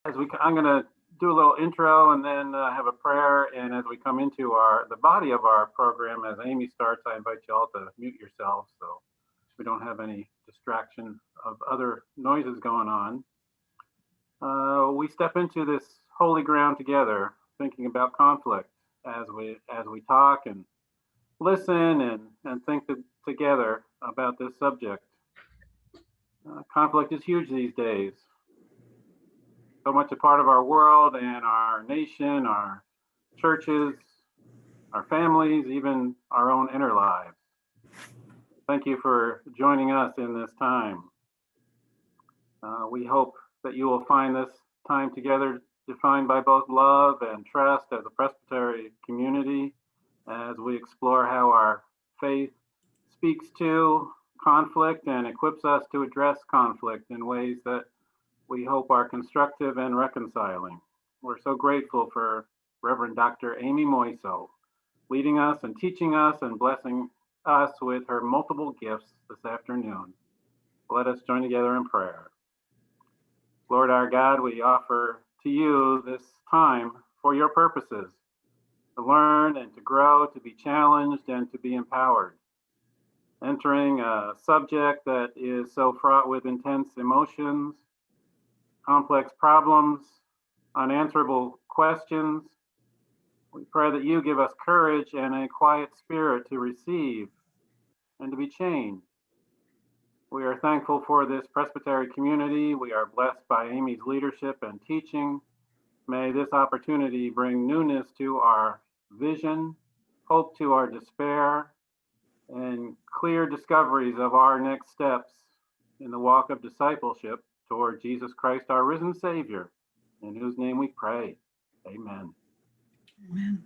I'm going to do a little intro and then have a prayer. And as we come into the body of our program, as Aimee starts, I invite you all to mute yourselves so we don't have any distraction of other noises going on. We step into this holy ground together, thinking about conflict as we talk and listen and think together about this subject. Conflict is huge these days. So much a part of our world and our nation, our churches, our families, even our own inner lives. Thank you for joining us in this time. We hope that you will find this time together defined by both love and trust as a presbytery community as we explore how our faith speaks to conflict and equips us to address conflict in ways that we hope are constructive and reconciling. We're so grateful for Reverend Dr. Aimee Moiso leading us and teaching us and blessing us with her multiple gifts this afternoon. Let us join together in prayer. Lord our God, we offer to you this time for your purposes, to learn and to grow, to be challenged and to be empowered. Entering a subject that is so fraught with intense emotions, complex problems, unanswerable questions, we pray that you give us courage and a quiet spirit to receive and to be changed. We are thankful for this presbytery community. We are blessed by Aimee's leadership and teaching. May this opportunity bring newness to our vision, hope to our despair, and clear discoveries of our next steps in the walk of discipleship toward Jesus Christ, our risen Savior, in whose name we pray. Amen. Amen.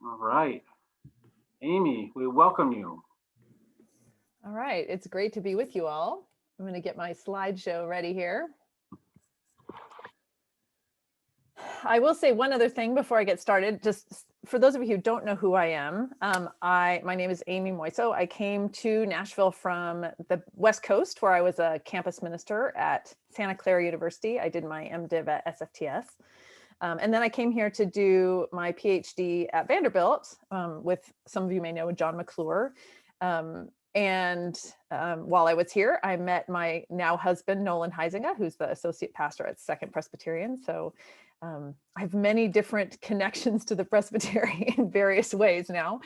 All right. Aimee, we welcome you. All right, it's great to be with you all. I'm going to get my slideshow ready here. I will say one other thing before I get started, just for those of you who don't know who I am, my name is Aimee Moiso. I came to Nashville from the West Coast, where I was a campus minister at Santa Clara University. I did my MDiv at SFTS. And then I came here to do my PhD at Vanderbilt with, some of you may know, John McClure. While I was here, I met my now husband, Nolan Heisinger, who's the associate pastor at Second Presbyterian. So I have many different connections to the presbytery in various ways now.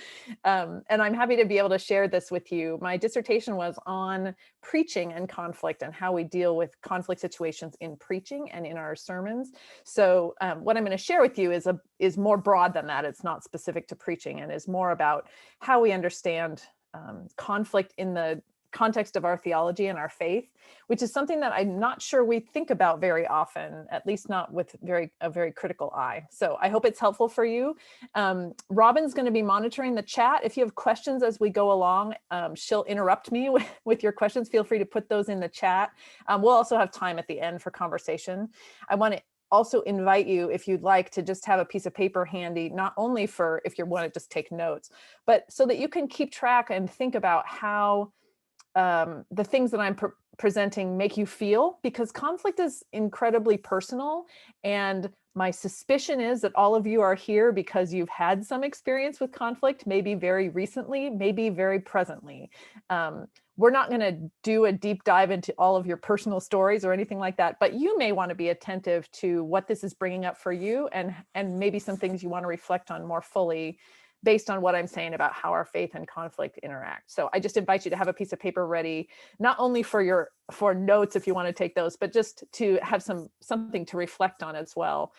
And I'm happy to be able to share this with you. My dissertation was on preaching and conflict and how we deal with conflict situations in preaching and in our sermons. So what I'm going to share with you is more broad than that. It's not specific to preaching and is more about how we understand conflict in the context of our theology and our faith, which is something that I'm not sure we think about very often, at least not with a very critical eye. So I hope it's helpful for you. Robin's going to be monitoring the chat. If you have questions as we go along, she'll interrupt me with your questions. Feel free to put those in the chat. We'll also have time at the end for conversation. I want to also invite you, if you'd like, to just have a piece of paper handy, not only for if you want to just take notes, but so that you can keep track and think about how the things that I'm presenting make you feel, because conflict is incredibly personal. And my suspicion is that all of you are here because you've had some experience with conflict, maybe very recently, maybe very presently. We're not going to do a deep dive into all of your personal stories or anything like that, but you may want to be attentive to what this is bringing up for you and maybe some things you want to reflect on more fully based on what I'm saying about how our faith and conflict interact. So I just invite you to have a piece of paper ready, not only for notes if you want to take those, but just to have something to reflect on as well,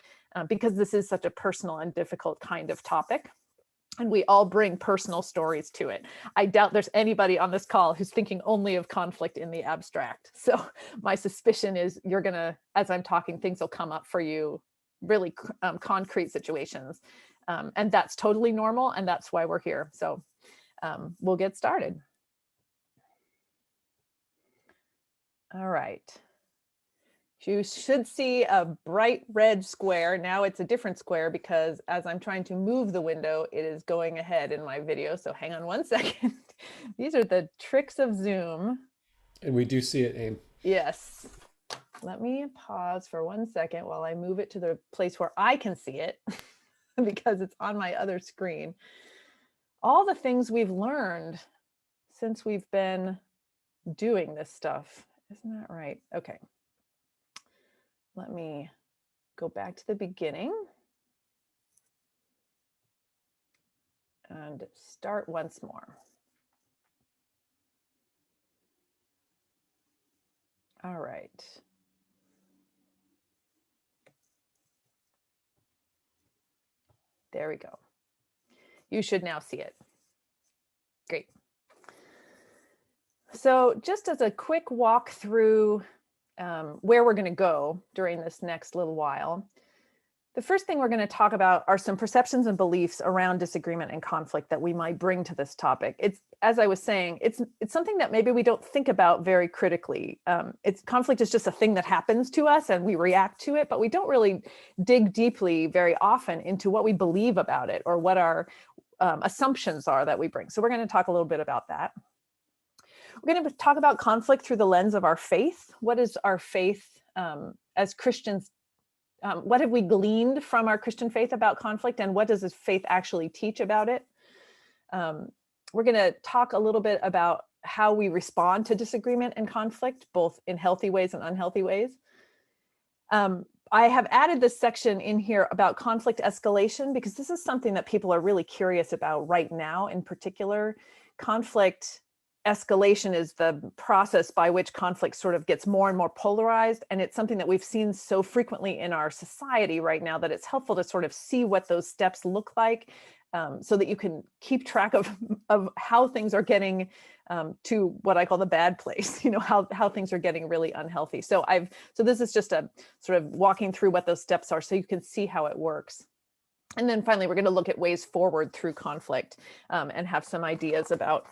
because this is such a personal and difficult kind of topic. And we all bring personal stories to it. I doubt there's anybody on this call who's thinking only of conflict in the abstract. So my suspicion is you're gonna, as I'm talking, things will come up for you, really concrete situations. And that's totally normal, and that's why we're here. So we'll get started. All right. You should see a bright red square. Now it's a different square because as I'm trying to move the window, it is going ahead in my video. So hang on one second. These are the tricks of Zoom. And we do see it, Aim. Yes. let me pause for 1 second while I move it to the place where I can see it because it's on my other screen. All the things we've learned since we've been doing this stuff. Isn't that right? Okay. Let me go back to the beginning and start once more. All right. There we go. You should now see it. Great. So just as a quick walk through where we're going to go during this next little while, the first thing we're going to talk about are some perceptions and beliefs around disagreement and conflict that we might bring to this topic. It's, as I was saying, it's something that maybe we don't think about very critically. Conflict is just a thing that happens to us and we react to it, but we don't really dig deeply very often into what we believe about it or what our assumptions are that we bring. So we're going to talk a little bit about that. We're going to talk about conflict through the lens of our faith. What is our faith as Christians? What have we gleaned from our Christian faith about conflict, and what does this faith actually teach about it? We're going to talk a little bit about how we respond to disagreement and conflict, both in healthy ways and unhealthy ways. I have added this section in here about conflict escalation because this is something that people are really curious about right now. In particular, conflict escalation is the process by which conflict sort of gets more and more polarized. And it's something that we've seen so frequently in our society right now that it's helpful to sort of see what those steps look like so that you can keep track of how things are getting to what I call the bad place, how things are getting really unhealthy. So this is just a sort of walking through what those steps are so you can see how it works. And then finally, we're going to look at ways forward through conflict and have some ideas about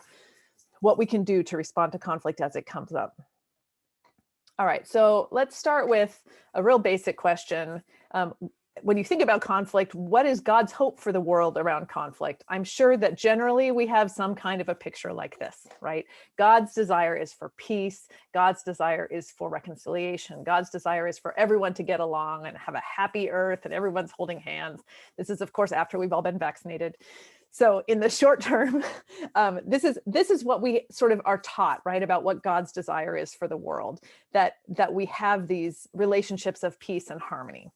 what we can do to respond to conflict as it comes up. All right, so let's start with a real basic question. When you think about conflict, what is God's hope for the world around conflict? I'm sure that generally we have some kind of a picture like this, right? God's desire is for peace. God's desire is for reconciliation. God's desire is for everyone to get along and have a happy earth and everyone's holding hands. This is, of course, after we've all been vaccinated. So in the short term, this is what we sort of are taught, right, about what God's desire is for the world, that we have these relationships of peace and harmony.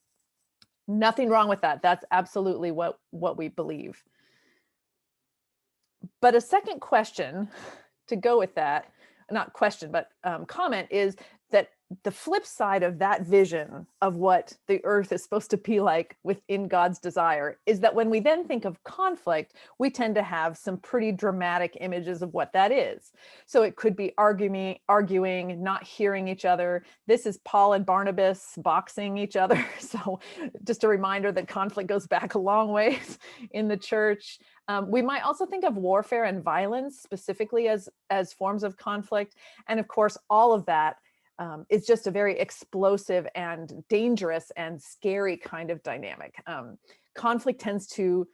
Nothing wrong with that. That's absolutely what we believe. But a second question to go with that, not question, but comment is that the flip side of that vision of what the earth is supposed to be like within God's desire is that when we then think of conflict, we tend to have some pretty dramatic images of what that is. So it could be arguing, not hearing each other. This is Paul and Barnabas boxing each other. So just a reminder that conflict goes back a long ways in the church. We might also think of warfare and violence specifically as forms of conflict. And of course, all of that is just a very explosive and dangerous and scary kind of dynamic. Conflict tends to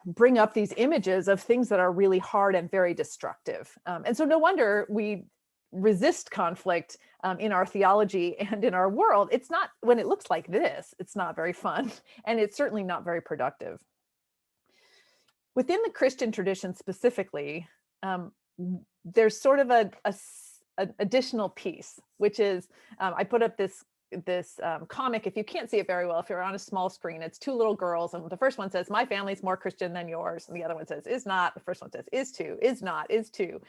bring up these images of things that are really hard and very destructive. And so no wonder we resist conflict in our theology and in our world. It's not, when it looks like this, it's not very fun, and it's certainly not very productive. Within the Christian tradition specifically, there's sort of an additional piece, which is, I put up this comic. If you can't see it very well, if you're on a small screen, it's two little girls. And the first one says, "My family's more Christian than yours." And the other one says, "Is not." The first one says, "Is too." "Is not." "Is too."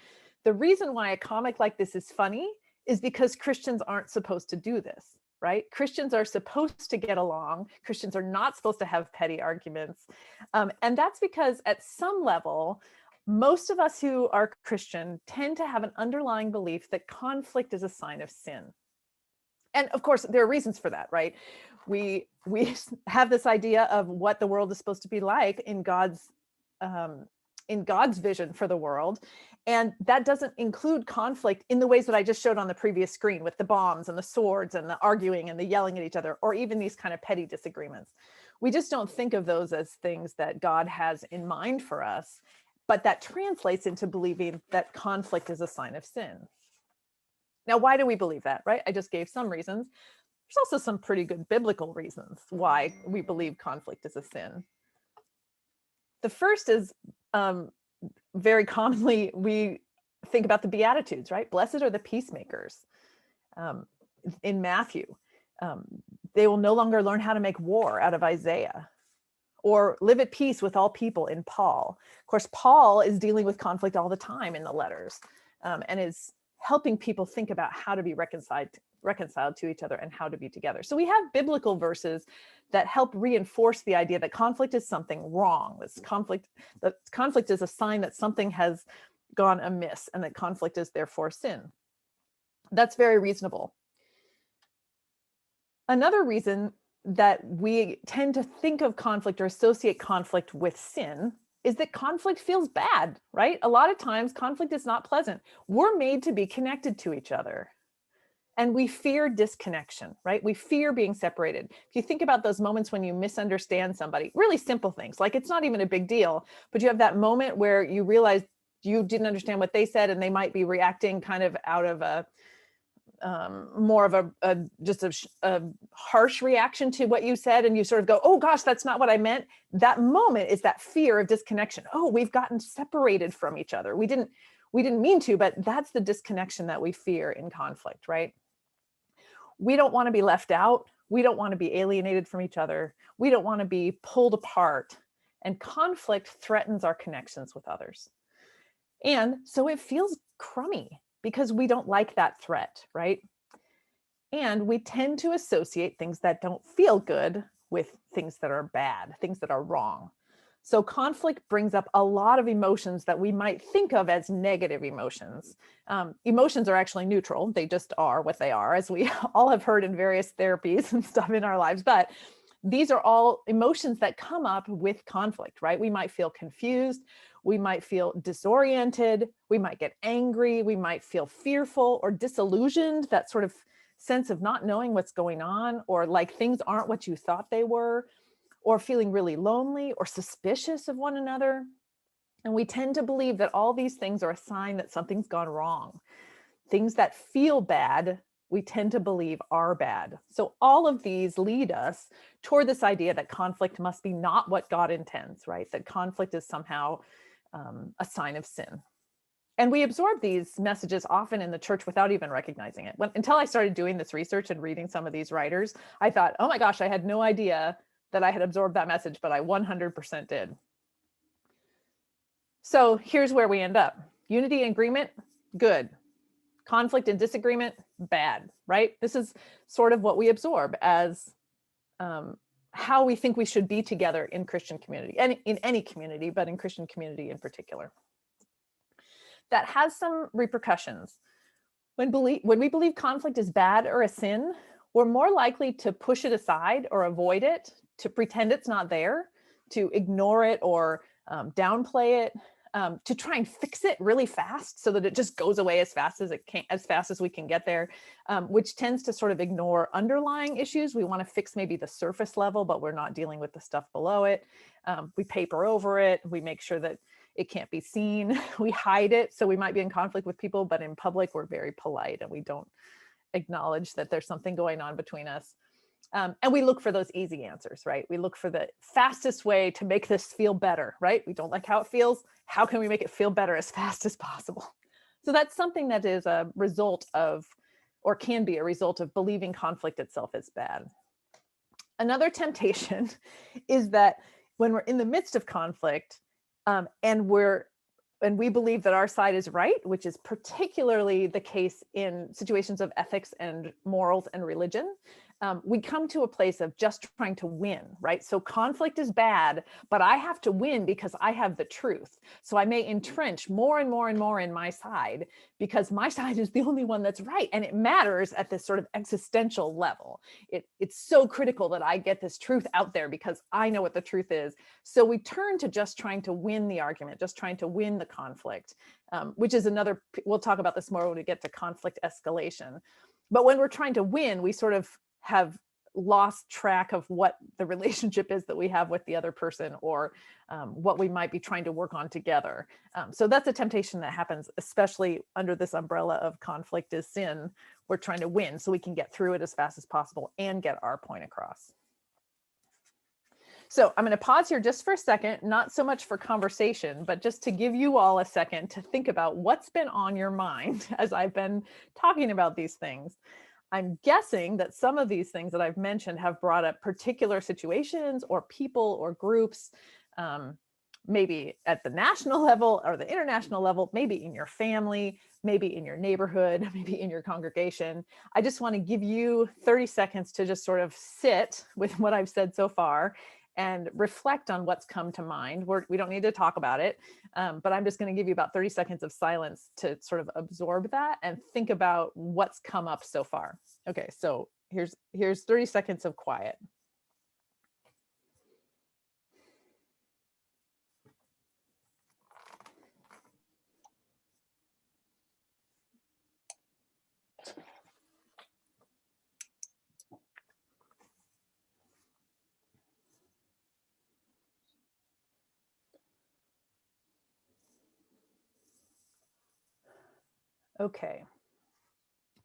The reason why a comic like this is funny is because Christians aren't supposed to do this, right? Christians are supposed to get along. Christians are not supposed to have petty arguments. And that's because at some level, most of us who are Christian tend to have an underlying belief that conflict is a sign of sin. And of course, there are reasons for that, right? We have this idea of what the world is supposed to be like in God's vision for the world. And that doesn't include conflict in the ways that I just showed on the previous screen with the bombs and the swords and the arguing and the yelling at each other, or even these kind of petty disagreements. We just don't think of those as things that God has in mind for us. But that translates into believing that conflict is a sign of sin. Now, why do we believe that, right? I just gave some reasons. There's also some pretty good biblical reasons why we believe conflict is a sin. The first is very commonly we think about the Beatitudes, right? Blessed are the peacemakers. In Matthew, they will no longer learn how to make war, out of Isaiah, or live at peace with all people in Paul. Of course, Paul is dealing with conflict all the time in the letters, and is helping people think about how to be reconciled to each other and how to be together. So we have biblical verses that help reinforce the idea that conflict is something wrong. That conflict is a sign that something has gone amiss, and that conflict is therefore sin. That's very reasonable. Another reason that we tend to think of conflict or associate conflict with sin is that conflict feels bad, right? A lot of times conflict is not pleasant. We're made to be connected to each other, and we fear disconnection, right? We fear being separated. If you think about those moments when you misunderstand somebody, really simple things, like it's not even a big deal, but you have that moment where you realize you didn't understand what they said, and they might be reacting kind of out of a more of a harsh reaction to what you said, and you sort of go, oh gosh, that's not what I meant. That moment is that fear of disconnection. Oh, we've gotten separated from each other. We didn't mean to, but that's the disconnection that we fear in conflict, right? We don't want to be left out. We don't want to be alienated from each other. We don't want to be pulled apart. And conflict threatens our connections with others. And so it feels crummy because we don't like that threat, right? And we tend to associate things that don't feel good with things that are bad, things that are wrong. So conflict brings up a lot of emotions that we might think of as negative emotions. Emotions are actually neutral. They just are what they are, as we all have heard in various therapies and stuff in our lives. But these are all emotions that come up with conflict, right? We might feel confused. We might feel disoriented. We might get angry. We might feel fearful or disillusioned, that sort of sense of not knowing what's going on, or like things aren't what you thought they were, or feeling really lonely or suspicious of one another. And we tend to believe that all these things are a sign that something's gone wrong. Things that feel bad, we tend to believe are bad. So all of these lead us toward this idea that conflict must be not what God intends, right? That conflict is somehow a sign of sin. And we absorb these messages often in the church without even recognizing it. Until I started doing this research and reading some of these writers, I thought, oh my gosh, I had no idea that I had absorbed that message, but I 100% did. So here's where we end up. Unity and agreement, good. Conflict and disagreement, bad, right? This is sort of what we absorb as how we think we should be together in Christian community, and in any community, but in Christian community in particular. That has some repercussions. When we believe conflict is bad or a sin, we're more likely to push it aside or avoid it, to pretend it's not there, to ignore it or downplay it, to try and fix it really fast so that it just goes away as fast as we can get there, which tends to sort of ignore underlying issues. We want to fix maybe the surface level, but we're not dealing with the stuff below it. We paper over it. We make sure that it can't be seen. We hide it. So we might be in conflict with people, but in public, we're very polite and we don't acknowledge that there's something going on between us. And we look for those easy answers, right? We look for the fastest way to make this feel better, right? We don't like how it feels. How can we make it feel better as fast as possible? So that's something that is a result of, or can be a result of, believing conflict itself is bad. Another temptation is that when we're in the midst of conflict, and we believe that our side is right, which is particularly the case in situations of ethics and morals and religion, we come to a place of just trying to win, right? So conflict is bad, but I have to win because I have the truth. So I may entrench more and more and more in my side because my side is the only one that's right. And it matters at this sort of existential level. It's so critical that I get this truth out there because I know what the truth is. So we turn to just trying to win the argument, just trying to win the conflict, which is another, we'll talk about this more when we get to conflict escalation. But when we're trying to win, we sort of have lost track of what the relationship is that we have with the other person, or what we might be trying to work on together. So that's a temptation that happens, especially under this umbrella of conflict is sin. We're trying to win so we can get through it as fast as possible and get our point across. So I'm going to pause here just for a second, not so much for conversation, but just to give you all a second to think about what's been on your mind as I've been talking about these things. I'm guessing that some of these things that I've mentioned have brought up particular situations or people or groups, maybe at the national level or the international level, maybe in your family, maybe in your neighborhood, maybe in your congregation. I just want to give you 30 seconds to just sort of sit with what I've said so far and reflect on what's come to mind. We don't need to talk about it, but I'm just going to give you about 30 seconds of silence to sort of absorb that and think about what's come up so far. Okay, so here's 30 seconds of quiet. Okay,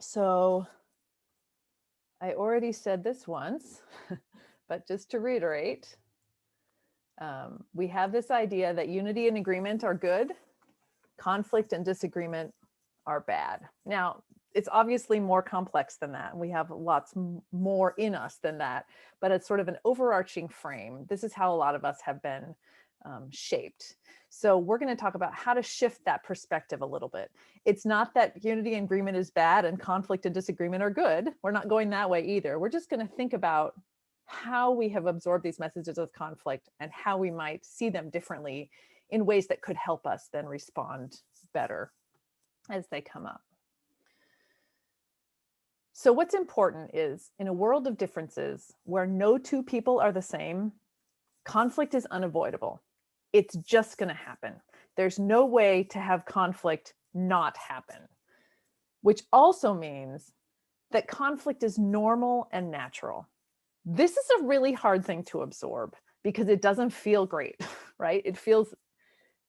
so I already said this once, but just to reiterate, we have this idea that unity and agreement are good, conflict and disagreement are bad. Now, it's obviously more complex than that. We have lots more in us than that, but it's sort of an overarching frame. This is how a lot of us have been shaped. So we're going to talk about how to shift that perspective a little bit. It's not that unity and agreement is bad and conflict and disagreement are good. We're not going that way either. We're just going to think about how we have absorbed these messages of conflict and how we might see them differently in ways that could help us then respond better as they come up. So what's important is, in a world of differences where no two people are the same, conflict is unavoidable. It's just going to happen. There's no way to have conflict not happen, which also means that conflict is normal and natural. This is a really hard thing to absorb because it doesn't feel great, right? It feels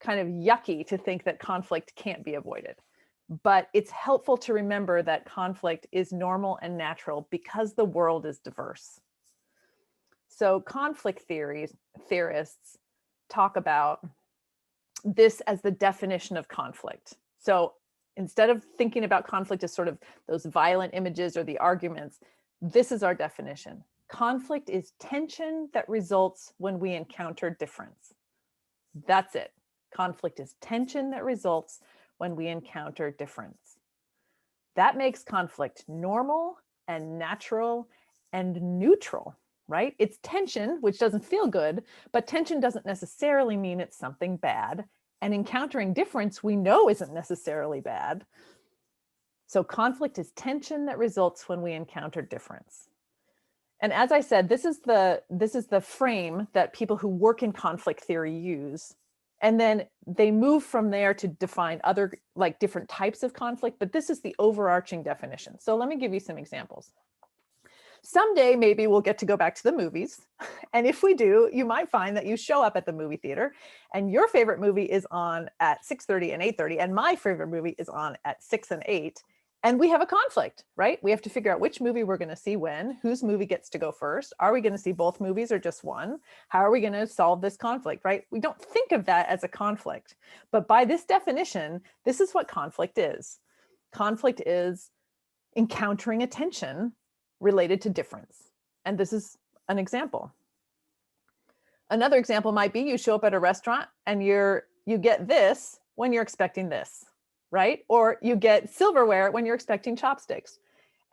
kind of yucky to think that conflict can't be avoided. But it's helpful to remember that conflict is normal and natural because the world is diverse. So conflict theorists talk about this as the definition of conflict. So instead of thinking about conflict as sort of those violent images or the arguments, this is our definition. Conflict is tension that results when we encounter difference. That's it. Conflict is tension that results when we encounter difference. That makes conflict normal and natural and neutral, right? It's tension, which doesn't feel good, but tension doesn't necessarily mean it's something bad. And encountering difference, we know isn't necessarily bad. So conflict is tension that results when we encounter difference. And as I said, this is the frame that people who work in conflict theory use. And then they move from there to define other, like, different types of conflict, but this is the overarching definition. So let me give you some examples. Someday, maybe we'll get to go back to the movies. And if we do, you might find that you show up at the movie theater and your favorite movie is on at 6:30 and 8:30, and my favorite movie is on at 6 and 8. And we have a conflict, right? We have to figure out which movie we're going to see when, whose movie gets to go first. Are we going to see both movies or just one? How are we going to solve this conflict, right? We don't think of that as a conflict. But by this definition, this is what conflict is. Conflict is encountering a tension related to difference. And this is an example. Another example might be you show up at a restaurant and you get this when you're expecting this, right? Or you get silverware when you're expecting chopsticks.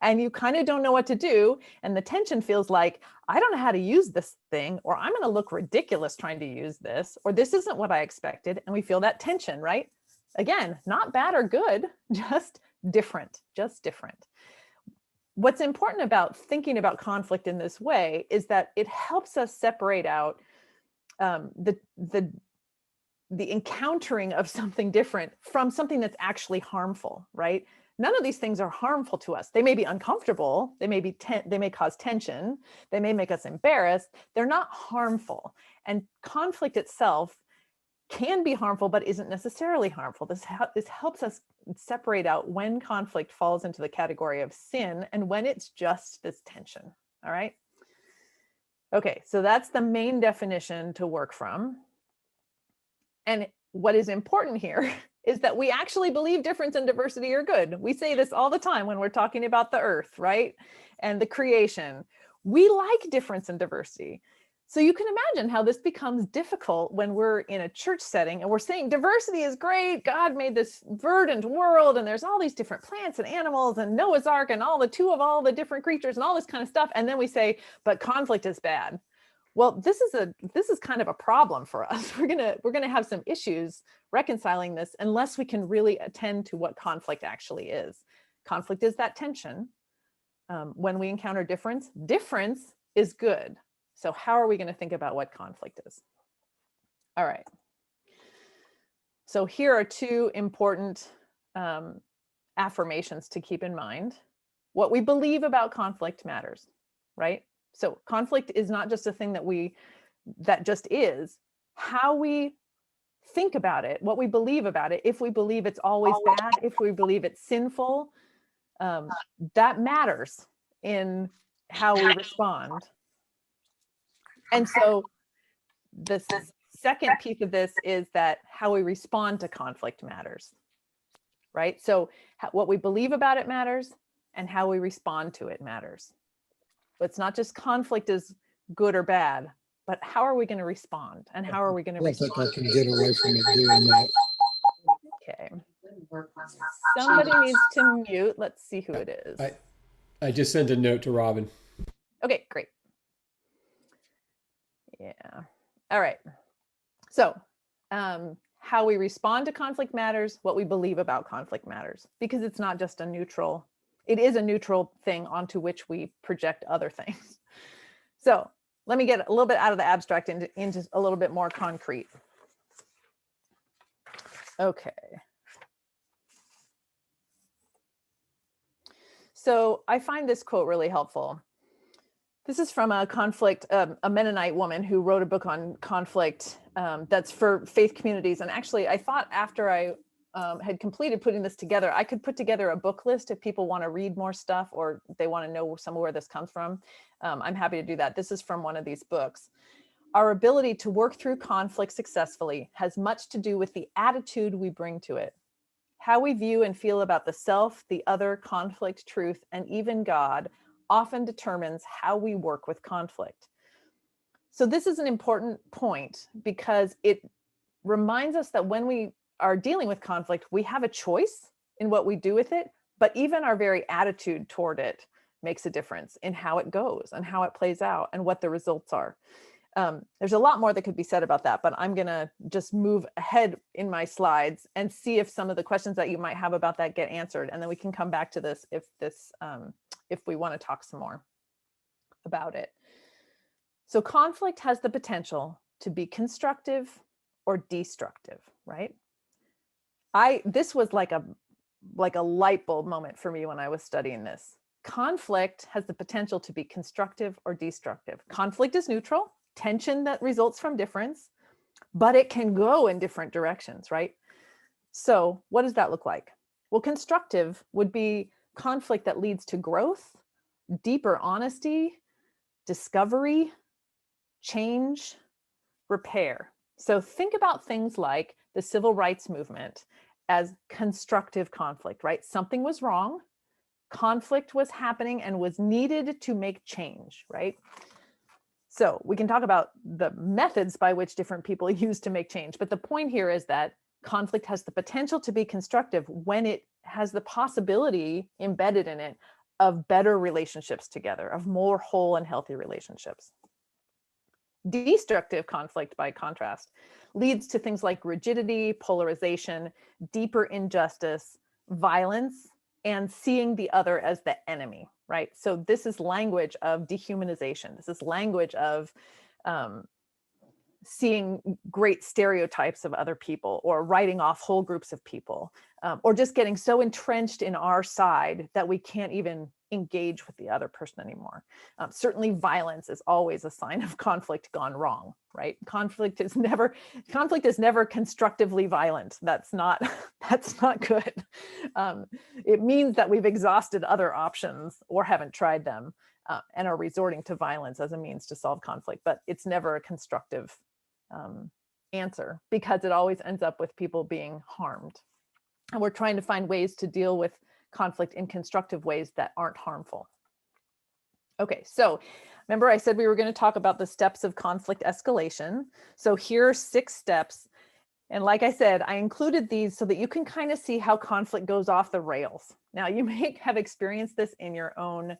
And you kind of don't know what to do. And the tension feels like, I don't know how to use this thing, or I'm going to look ridiculous trying to use this, or this isn't what I expected. And we feel that tension, right? Again, not bad or good, just different, just different. What's important about thinking about conflict in this way is that it helps us separate out the encountering of something different from something that's actually harmful, right? None of these things are harmful to us. They may be uncomfortable. They may cause tension. They may make us embarrassed. They're not harmful. And conflict itself can be harmful, but isn't necessarily harmful. This helps us separate out when conflict falls into the category of sin and when it's just this tension. All right. Okay, so that's the main definition to work from. And what is important here is that we actually believe difference and diversity are good. We say this all the time when we're talking about the earth, right? And the creation. We like difference and diversity. So you can imagine how this becomes difficult when we're in a church setting and we're saying diversity is great. God made this verdant world and there's all these different plants and animals and Noah's Ark and all the two of all the different creatures and all this kind of stuff. And then we say, but conflict is bad. Well, this is kind of a problem for us. We're gonna have some issues reconciling this unless we can really attend to what conflict actually is. Conflict is that tension. When we encounter difference is good. So how are we going to think about what conflict is? All right. So here are two important affirmations to keep in mind. What we believe about conflict matters, right? So conflict is not just a thing that just is. How we think about it, what we believe about it, if we believe it's always bad, if we believe it's sinful, that matters in how we respond. And so the second piece of this is that how we respond to conflict matters, right? So what we believe about it matters and how we respond to it matters. But it's not just conflict is good or bad, but how are we going to respond and how are we going to respond? I think I can get away from it doing that. Okay. Somebody needs to mute. Let's see who it is. I just sent a note to Robin. Okay, great. Yeah. All right. So how we respond to conflict matters. What we believe about conflict matters, because it's not just a neutral, it is a neutral thing onto which we project other things. So let me get a little bit out of the abstract into a little bit more concrete. Okay. So I find this quote really helpful. This is from a Mennonite woman who wrote a book on conflict that's for faith communities. And actually, I thought after I had completed putting this together, I could put together a book list if people want to read more stuff or they want to know some of where this comes from. I'm happy to do that. This is from one of these books. Our ability to work through conflict successfully has much to do with the attitude we bring to it. How we view and feel about the self, the other, conflict, truth, and even God often determines how we work with conflict. So this is an important point because it reminds us that when we are dealing with conflict, we have a choice in what we do with it, but even our very attitude toward it makes a difference in how it goes and how it plays out and what the results are. There's a lot more that could be said about that, but I'm gonna just move ahead in my slides and see if some of the questions that you might have about that get answered, and then we can come back to this if we want to talk some more about it. So conflict has the potential to be constructive or destructive, right? This was like a light bulb moment for me when I was studying this. Conflict has the potential to be constructive or destructive. Conflict is neutral, tension that results from difference, but it can go in different directions, right? So what does that look like? Well, constructive would be conflict that leads to growth, deeper honesty, discovery, change, repair. So think about things like the civil rights movement as constructive conflict, right? Something was wrong, conflict was happening and was needed to make change, right? So we can talk about the methods by which different people use to make change, but the point here is that conflict has the potential to be constructive when it has the possibility embedded in it of better relationships together, of more whole and healthy relationships. Destructive conflict, by contrast, leads to things like rigidity, polarization, deeper injustice, violence, and seeing the other as the enemy, right? So this is language of dehumanization. This is language of seeing great stereotypes of other people, or writing off whole groups of people, or just getting so entrenched in our side that we can't even engage with the other person anymore. Certainly violence is always a sign of conflict gone wrong, right? Conflict is never constructively violent. That's not good. It means that we've exhausted other options or haven't tried them, and are resorting to violence as a means to solve conflict, but it's never a constructive answer, because it always ends up with people being harmed. And we're trying to find ways to deal with conflict in constructive ways that aren't harmful. Okay, so remember I said we were going to talk about the steps of conflict escalation. So here are 6 steps. And like I said, I included these so that you can kind of see how conflict goes off the rails. Now, you may have experienced this in your own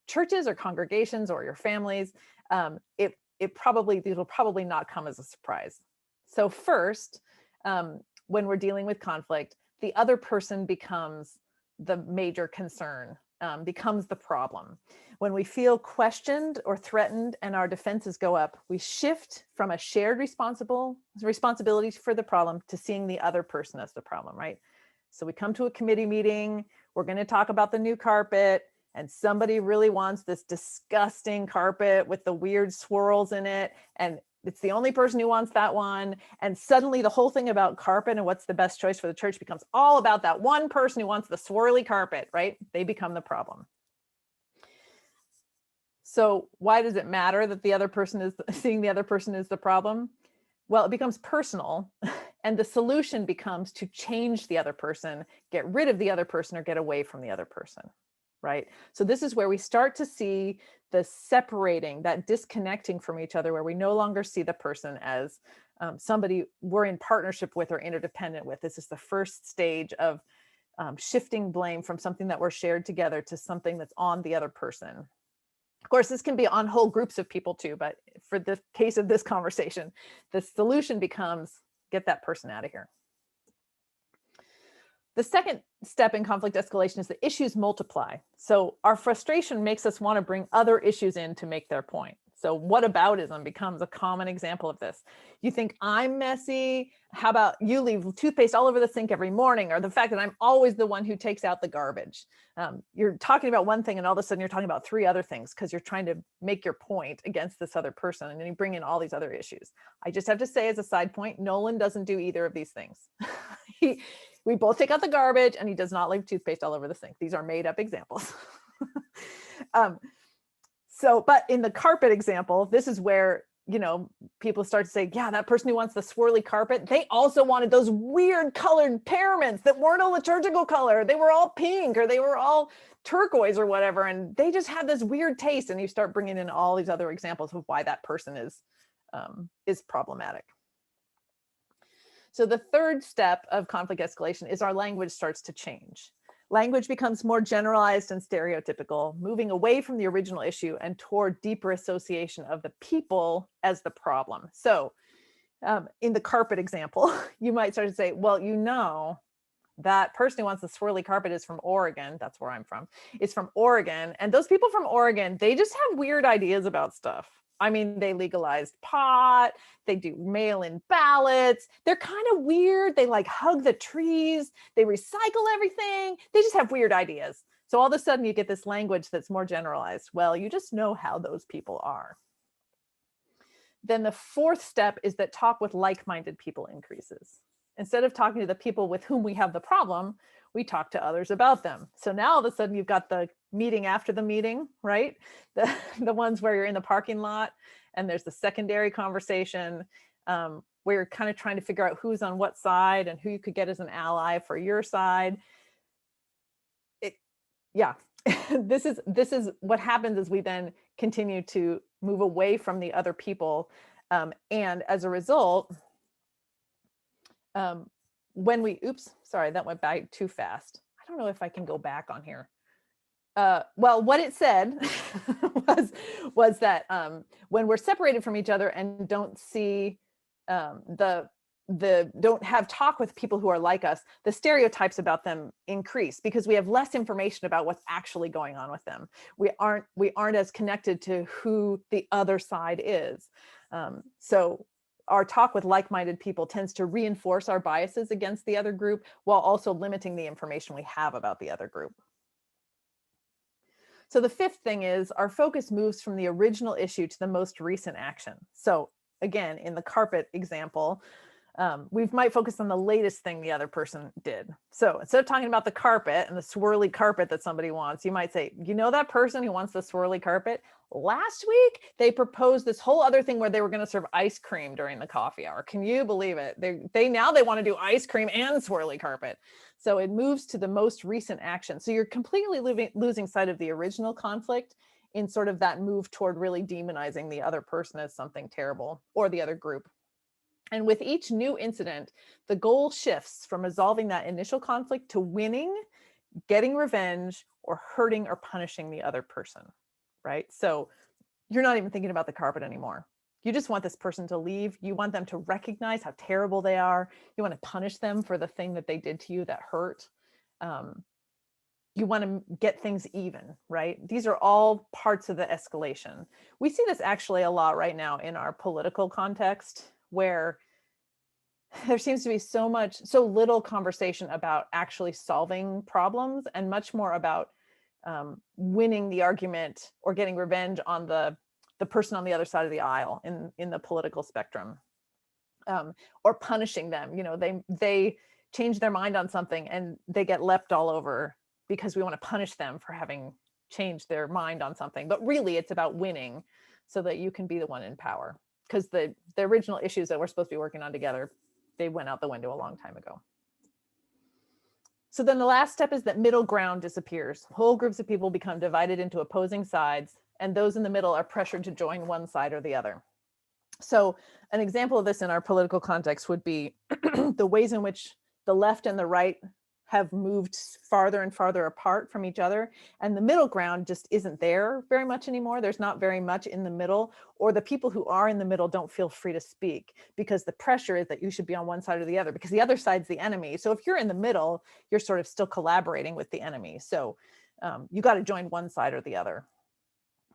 churches or congregations or your families. These will probably not come as a surprise. So first, when we're dealing with conflict, the other person becomes the major concern, becomes the problem. When we feel questioned or threatened and our defenses go up, we shift from a shared responsibility for the problem to seeing the other person as the problem, right? So we come to a committee meeting, we're going to talk about the new carpet, and somebody really wants this disgusting carpet with the weird swirls in it, and it's the only person who wants that one. And suddenly the whole thing about carpet and what's the best choice for the church becomes all about that one person who wants the swirly carpet, right? They become the problem. So why does it matter that the other person is seeing the other person is the problem? Well, it becomes personal, and the solution becomes to change the other person, get rid of the other person, or get away from the other person, right? So this is where we start to see the separating, that disconnecting from each other, where we no longer see the person as somebody we're in partnership with or interdependent with. This is the first stage of shifting blame from something that we're shared together to something that's on the other person. Of course, this can be on whole groups of people too, but for the case of this conversation, the solution becomes get that person out of here. The second step in conflict escalation is the issues multiply. So our frustration makes us want to bring other issues in to make their point. So whataboutism becomes a common example of this. You think I'm messy. How about you leave toothpaste all over the sink every morning? Or the fact that I'm always the one who takes out the garbage. You're talking about one thing and all of a sudden you're talking about 3 other things because you're trying to make your point against this other person, and then you bring in all these other issues. I just have to say as a side point, Nolan doesn't do either of these things. We both take out the garbage and he does not leave toothpaste all over the sink. These are made up examples. But in the carpet example, this is where, people start to say, yeah, that person who wants the swirly carpet, they also wanted those weird colored paraments that weren't a liturgical color. They were all pink or they were all turquoise or whatever. And they just had this weird taste. And you start bringing in all these other examples of why that person is problematic. So the third step of conflict escalation is our language starts to change. Language becomes more generalized and stereotypical, moving away from the original issue and toward deeper association of the people as the problem. So in the carpet example, you might start to say, well, that person who wants the swirly carpet is from Oregon. That's where I'm from. It's from Oregon. And those people from Oregon, they just have weird ideas about stuff. I mean, they legalized pot, they do mail-in ballots. They're kind of weird. They hug the trees. They recycle everything. They just have weird ideas. So all of a sudden you get this language that's more generalized. Well, you just know how those people are. Then the fourth step is that talk with like-minded people increases. Instead of talking to the people with whom we have the problem, we talk to others about them. So now all of a sudden you've got the meeting after the meeting, right? The ones where you're in the parking lot and there's the secondary conversation where you're kind of trying to figure out who's on what side and who you could get as an ally for your side. This is what happens as we then continue to move away from the other people. And as a result, sorry, that went by too fast. I don't know if I can go back on here. Well, what it said was that when we're separated from each other and don't see the don't have talk with people who are like us, the stereotypes about them increase because we have less information about what's actually going on with them. We aren't as connected to who the other side is. So our talk with like-minded people tends to reinforce our biases against the other group while also limiting the information we have about the other group. So the fifth thing is our focus moves from the original issue to the most recent action. So again, in the carpet example, we might focus on the latest thing the other person did. So instead of talking about the carpet and the swirly carpet that somebody wants, you might say, you know, that person who wants the swirly carpet, last week they proposed this whole other thing where they were going to serve ice cream during the coffee hour. Can you believe it? They want to do ice cream and swirly carpet. So it moves to the most recent action. So you're completely losing sight of the original conflict in sort of that move toward really demonizing the other person as something terrible or the other group. And with each new incident, the goal shifts from resolving that initial conflict to winning, getting revenge, or hurting or punishing the other person, right? So you're not even thinking about the carpet anymore. You just want this person to leave. You want them to recognize how terrible they are. You want to punish them for the thing that they did to you that hurt. You want to get things even, right? These are all parts of the escalation. We see this actually a lot right now in our political context, where there seems to be so little conversation about actually solving problems and much more about winning the argument or getting revenge on the person on the other side of the aisle in the political spectrum, or punishing them. You know, they change their mind on something and they get leapt all over because we want to punish them for having changed their mind on something. But really, it's about winning so that you can be the one in power. Because the original issues that we're supposed to be working on together, they went out the window a long time ago. So then the last step is that middle ground disappears. Whole groups of people become divided into opposing sides, and those in the middle are pressured to join one side or the other. So an example of this in our political context would be the ways in which the left and the right have moved farther and farther apart from each other. And the middle ground just isn't there very much anymore. There's not very much in the middle, or the people who are in the middle don't feel free to speak because the pressure is that you should be on one side or the other because the other side's the enemy. So if you're in the middle, you're sort of still collaborating with the enemy. So you got to join one side or the other.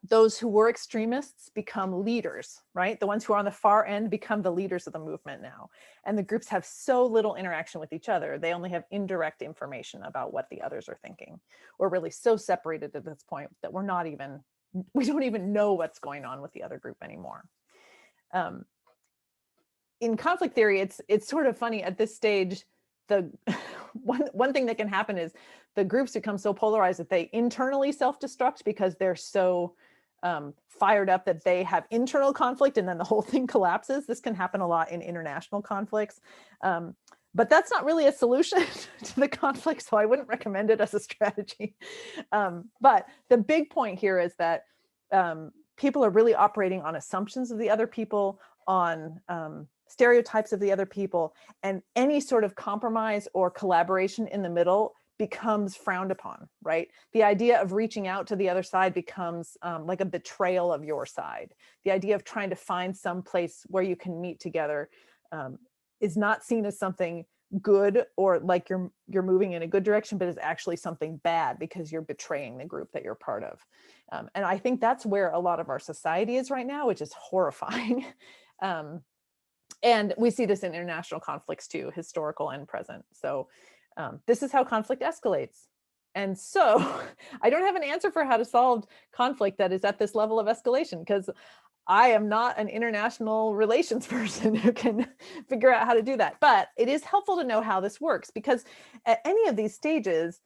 Those who were extremists become leaders, right? The ones who are on the far end become the leaders of the movement now. And the groups have so little interaction with each other. They only have indirect information about what the others are thinking. We're really so separated at this point that we don't even know what's going on with the other group anymore. In conflict theory, it's sort of funny at this stage. The one thing that can happen is the groups become so polarized that they internally self-destruct because they're so fired up that they have internal conflict and then the whole thing collapses. This can happen a lot in international conflicts. But that's not really a solution to the conflict, so I wouldn't recommend it as a strategy. But the big point here is that people are really operating on assumptions of the other people, on stereotypes of the other people, and any sort of compromise or collaboration in the middle becomes frowned upon, right? The idea of reaching out to the other side becomes like a betrayal of your side. The idea of trying to find some place where you can meet together is not seen as something good or like you're moving in a good direction, but is actually something bad because you're betraying the group that you're part of. And I think that's where a lot of our society is right now, which is horrifying. And we see this in international conflicts too, historical and present. So this is how conflict escalates. And so I don't have an answer for how to solve conflict that is at this level of escalation, because I am not an international relations person who can figure out how to do that. But it is helpful to know how this works, because at any of these stages,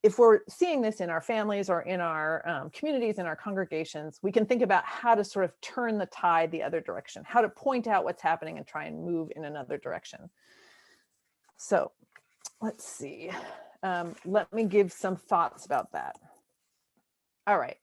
if we're seeing this in our families or in our communities, in our congregations, we can think about how to sort of turn the tide the other direction, how to point out what's happening and try and move in another direction. So let's see. Let me give some thoughts about that. All right.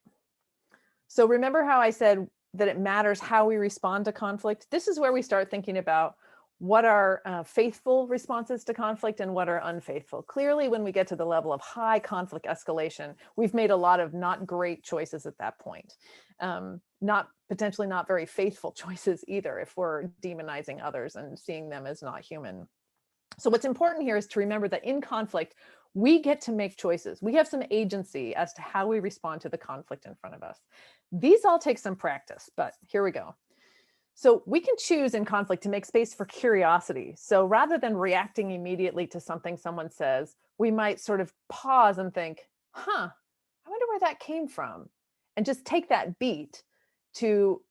So remember how I said that it matters how we respond to conflict? This is where we start thinking about what are faithful responses to conflict and what are unfaithful. Clearly, when we get to the level of high conflict escalation, we've made a lot of not great choices at that point. potentially not very faithful choices either if we're demonizing others and seeing them as not human. So what's important here is to remember that in conflict, we get to make choices. We have some agency as to how we respond to the conflict in front of us. These all take some practice, but here we go. So we can choose in conflict to make space for curiosity. So rather than reacting immediately to something someone says, we might sort of pause and think, I wonder where that came from. And just take that beat to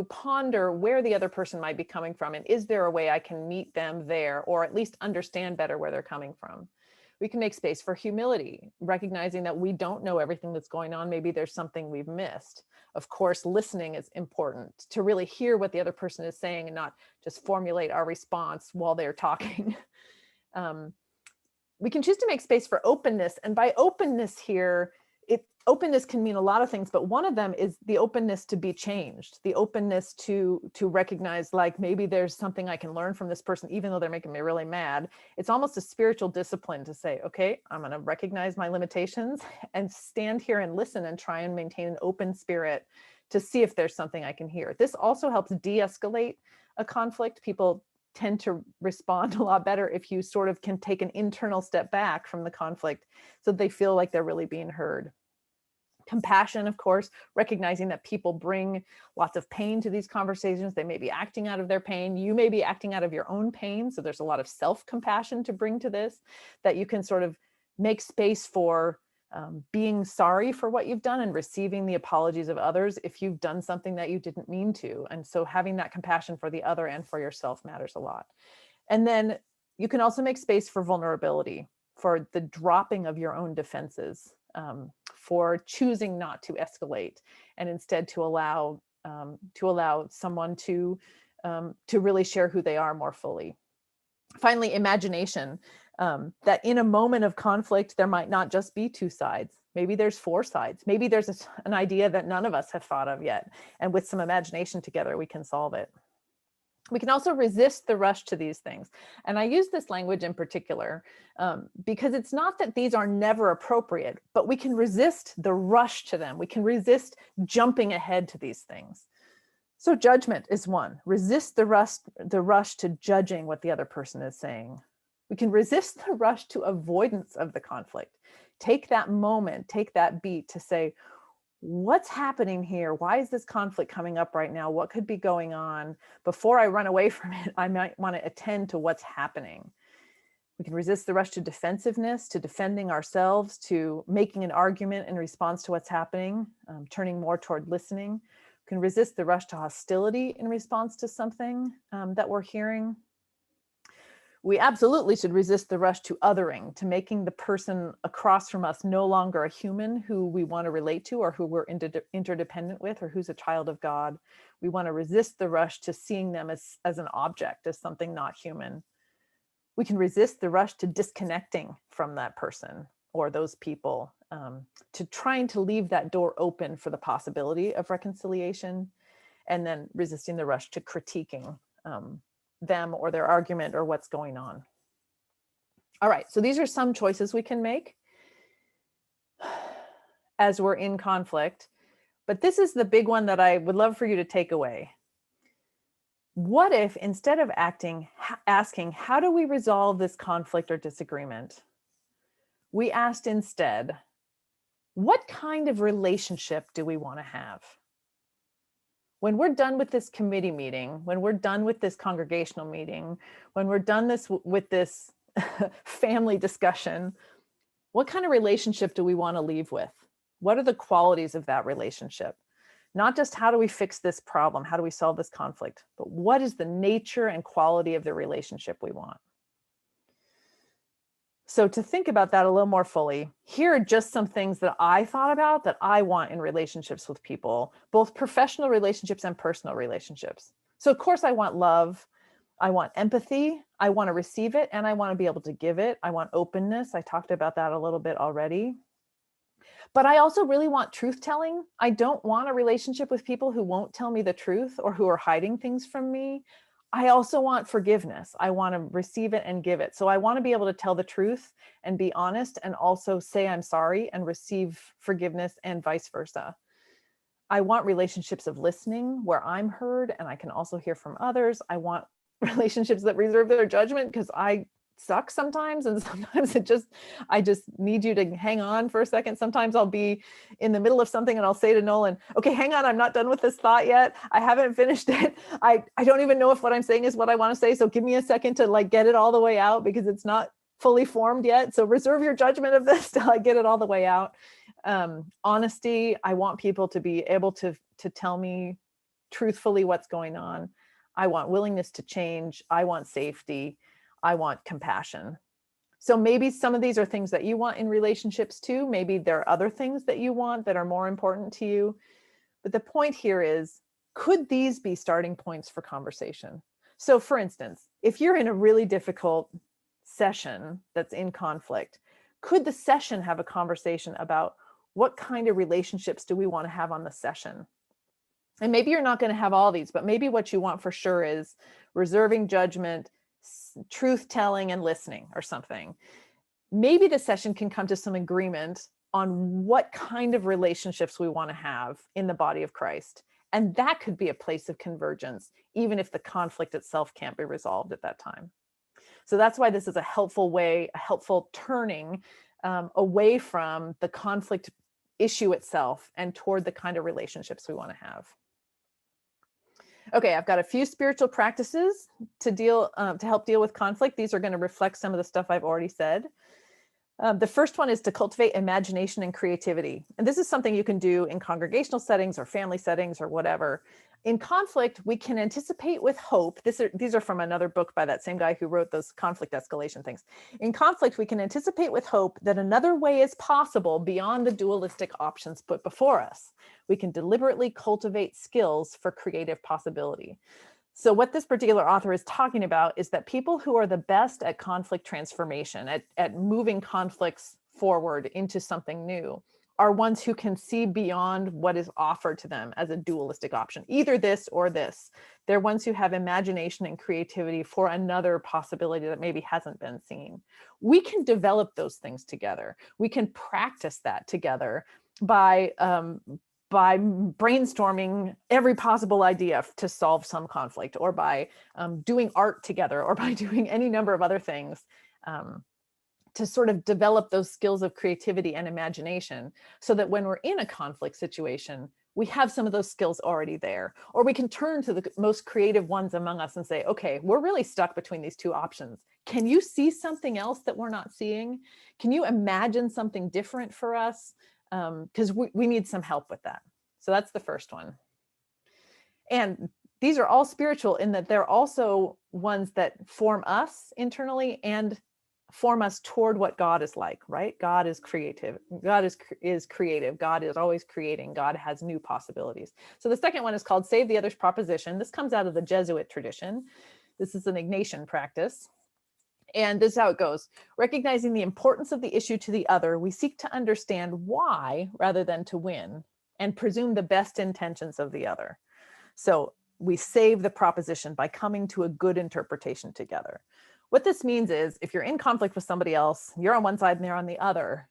ponder where the other person might be coming from. And is there a way I can meet them there, or at least understand better where they're coming from? We can make space for humility, recognizing that we don't know everything that's going on. Maybe there's something we've missed. Of course, listening is important to really hear what the other person is saying and not just formulate our response while they're talking. We can choose to make space for openness. And by openness here, openness can mean a lot of things, but one of them is the openness to be changed, the openness to recognize, like, maybe there's something I can learn from this person, even though they're making me really mad. It's almost a spiritual discipline to say, okay, I'm going to recognize my limitations and stand here and listen and try and maintain an open spirit to see if there's something I can hear. This also helps de-escalate a conflict. People tend to respond a lot better if you sort of can take an internal step back from the conflict so they feel like they're really being heard. Compassion, of course, recognizing that people bring lots of pain to these conversations. They may be acting out of their pain. You may be acting out of your own pain. So there's a lot of self-compassion to bring to this, that you can sort of make space for being sorry for what you've done and receiving the apologies of others if you've done something that you didn't mean to. And so having that compassion for the other and for yourself matters a lot. And then you can also make space for vulnerability, for the dropping of your own defenses, for choosing not to escalate and instead to allow someone to really share who they are more fully. Finally, imagination, that in a moment of conflict, there might not just be two sides. Maybe there's four sides. Maybe there's an idea that none of us have thought of yet. And with some imagination together, we can solve it. We can also resist the rush to these things. And I use this language in particular because it's not that these are never appropriate, but we can resist the rush to them. We can resist jumping ahead to these things. So judgment is one. Resist the rush to judging what the other person is saying. We can resist the rush to avoidance of the conflict. Take that moment, take that beat to say, what's happening here? Why is this conflict coming up right now? What could be going on? Before I run away from it, I might want to attend to what's happening. We can resist the rush to defensiveness, to defending ourselves, to making an argument in response to what's happening, turning more toward listening. We can resist the rush to hostility in response to something that we're hearing. We absolutely should resist the rush to othering, to making the person across from us no longer a human who we want to relate to or who we're interdependent with or who's a child of God. We want to resist the rush to seeing them as an object, as something not human. We can resist the rush to disconnecting from that person or those people, to trying to leave that door open for the possibility of reconciliation, and then resisting the rush to critiquing them or their argument or what's going on. All right, so these are some choices we can make as we're in conflict, but this is the big one that I would love for you to take away. What if instead of asking, how do we resolve this conflict or disagreement, we asked instead, what kind of relationship do we want to have? When we're done with this committee meeting, when we're done with this congregational meeting, when we're done with this family discussion, what kind of relationship do we want to leave with? What are the qualities of that relationship? Not just how do we fix this problem, how do we solve this conflict, but what is the nature and quality of the relationship we want? So to think about that a little more fully, here are just some things that I thought about that I want in relationships with people, both professional relationships and personal relationships. So of course I want love, I want empathy, I want to receive it, and I want to be able to give it. I want openness. I talked about that a little bit already. But I also really want truth telling. I don't want a relationship with people who won't tell me the truth or who are hiding things from me. I also want forgiveness. I want to receive it and give it. So I want to be able to tell the truth and be honest and also say I'm sorry and receive forgiveness and vice versa. I want relationships of listening where I'm heard and I can also hear from others. I want relationships that reserve their judgment because I suck sometimes. And sometimes I just need you to hang on for a second. Sometimes I'll be in the middle of something and I'll say to Nolan, okay, hang on, I'm not done with this thought yet. I haven't finished it. I don't even know if what I'm saying is what I want to say. So give me a second to like get it all the way out because it's not fully formed yet. So reserve your judgment of this till I get it all the way out. Honesty. I want people to be able to tell me truthfully what's going on. I want willingness to change. I want safety. I want compassion. So maybe some of these are things that you want in relationships too. Maybe there are other things that you want that are more important to you. But the point here is, could these be starting points for conversation? So for instance, if you're in a really difficult session that's in conflict, could the session have a conversation about what kind of relationships do we want to have on the session? And maybe you're not going to have all these, but maybe what you want for sure is reserving judgment, truth telling, and listening or something. Maybe the session can come to some agreement on what kind of relationships we want to have in the body of Christ. And that could be a place of convergence, even if the conflict itself can't be resolved at that time. So that's why this is a helpful way, a helpful turning away from the conflict issue itself and toward the kind of relationships we want to have. Okay, I've got a few spiritual practices to help deal with conflict. These are going to reflect some of the stuff I've already said. The first one is to cultivate imagination and creativity. And this is something you can do in congregational settings or family settings or whatever. In conflict, we can anticipate with hope. These are from another book by that same guy who wrote those conflict escalation things. In conflict, we can anticipate with hope that another way is possible beyond the dualistic options put before us. We can deliberately cultivate skills for creative possibility. So what this particular author is talking about is that people who are the best at conflict transformation, at moving conflicts forward into something new, are ones who can see beyond what is offered to them as a dualistic option, either this or this. They're ones who have imagination and creativity for another possibility that maybe hasn't been seen. We can develop those things together. We can practice that together by brainstorming every possible idea to solve some conflict, or by doing art together, or by doing any number of other things to sort of develop those skills of creativity and imagination, so that when we're in a conflict situation, we have some of those skills already there. Or we can turn to the most creative ones among us and say, okay, we're really stuck between these two options. Can you see something else that we're not seeing? Can you imagine something different for us? Because we need some help with that. So that's the first one. And these are all spiritual in that they're also ones that form us internally and form us toward what God is like, right? God is creative. God is creative. God is always creating. God has new possibilities. So the second one is called Save the Other's Proposition. This comes out of the Jesuit tradition. This is an Ignatian practice. And this is how it goes. Recognizing the importance of the issue to the other, we seek to understand why rather than to win, and presume the best intentions of the other. So we save the proposition by coming to a good interpretation together. What this means is, if you're in conflict with somebody else, you're on one side and they're on the other,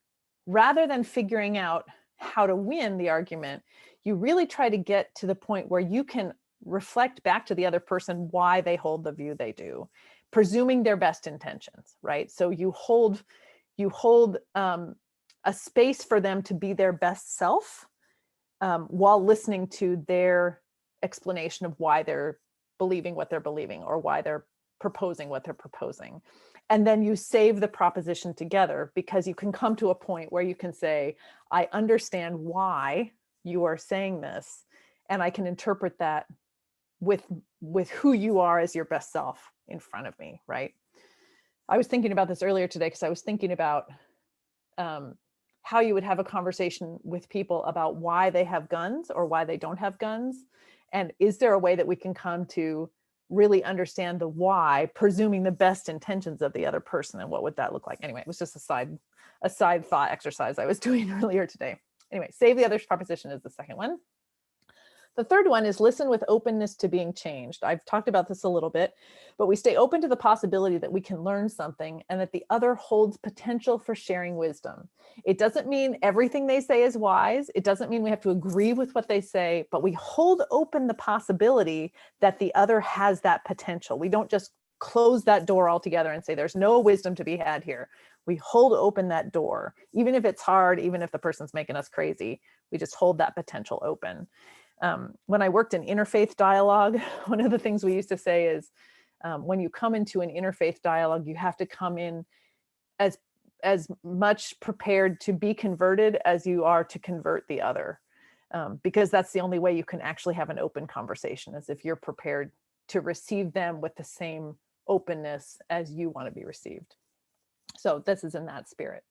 rather than figuring out how to win the argument, you really try to get to the point where you can reflect back to the other person why they hold the view they do, presuming their best intentions, right? So you hold a space for them to be their best self while listening to their explanation of why they're believing what they're believing, or why they're proposing what they're proposing. And then you save the proposition together, because you can come to a point where you can say, I understand why you are saying this, and I can interpret that with who you are as your best self in front of me, right? I was thinking about this earlier today because I was thinking about how you would have a conversation with people about why they have guns or why they don't have guns. And is there a way that we can come to really understand the why, presuming the best intentions of the other person, and what would that look like? Anyway, it was just a side thought exercise I was doing earlier today. Anyway, save the other's proposition is the second one. The third one is listen with openness to being changed. I've talked about this a little bit, but we stay open to the possibility that we can learn something and that the other holds potential for sharing wisdom. It doesn't mean everything they say is wise. It doesn't mean we have to agree with what they say, but we hold open the possibility that the other has that potential. We don't just close that door altogether and say there's no wisdom to be had here. We hold open that door, even if it's hard, even if the person's making us crazy, we just hold that potential open. When I worked in interfaith dialogue, one of the things we used to say is when you come into an interfaith dialogue, you have to come in as much prepared to be converted as you are to convert the other, because that's the only way you can actually have an open conversation, is if you're prepared to receive them with the same openness as you want to be received. So this is in that spirit.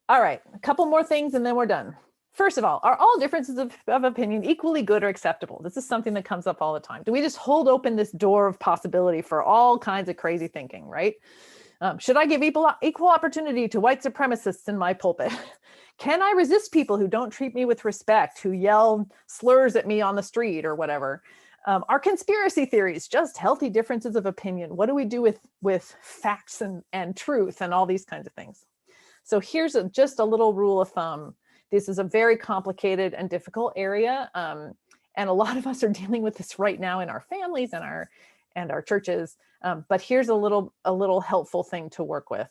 All right, a couple more things and then we're done. First of all, are all differences of opinion equally good or acceptable? This is something that comes up all the time. Do we just hold open this door of possibility for all kinds of crazy thinking, right? Should I give equal opportunity to white supremacists in my pulpit? Can I resist people who don't treat me with respect, who yell slurs at me on the street or whatever? Are conspiracy theories just healthy differences of opinion? What do we do with facts and truth and all these kinds of things? So here's just a little rule of thumb. This is a very complicated and difficult area. And a lot of us are dealing with this right now in our families and our churches. But here's a little helpful thing to work with.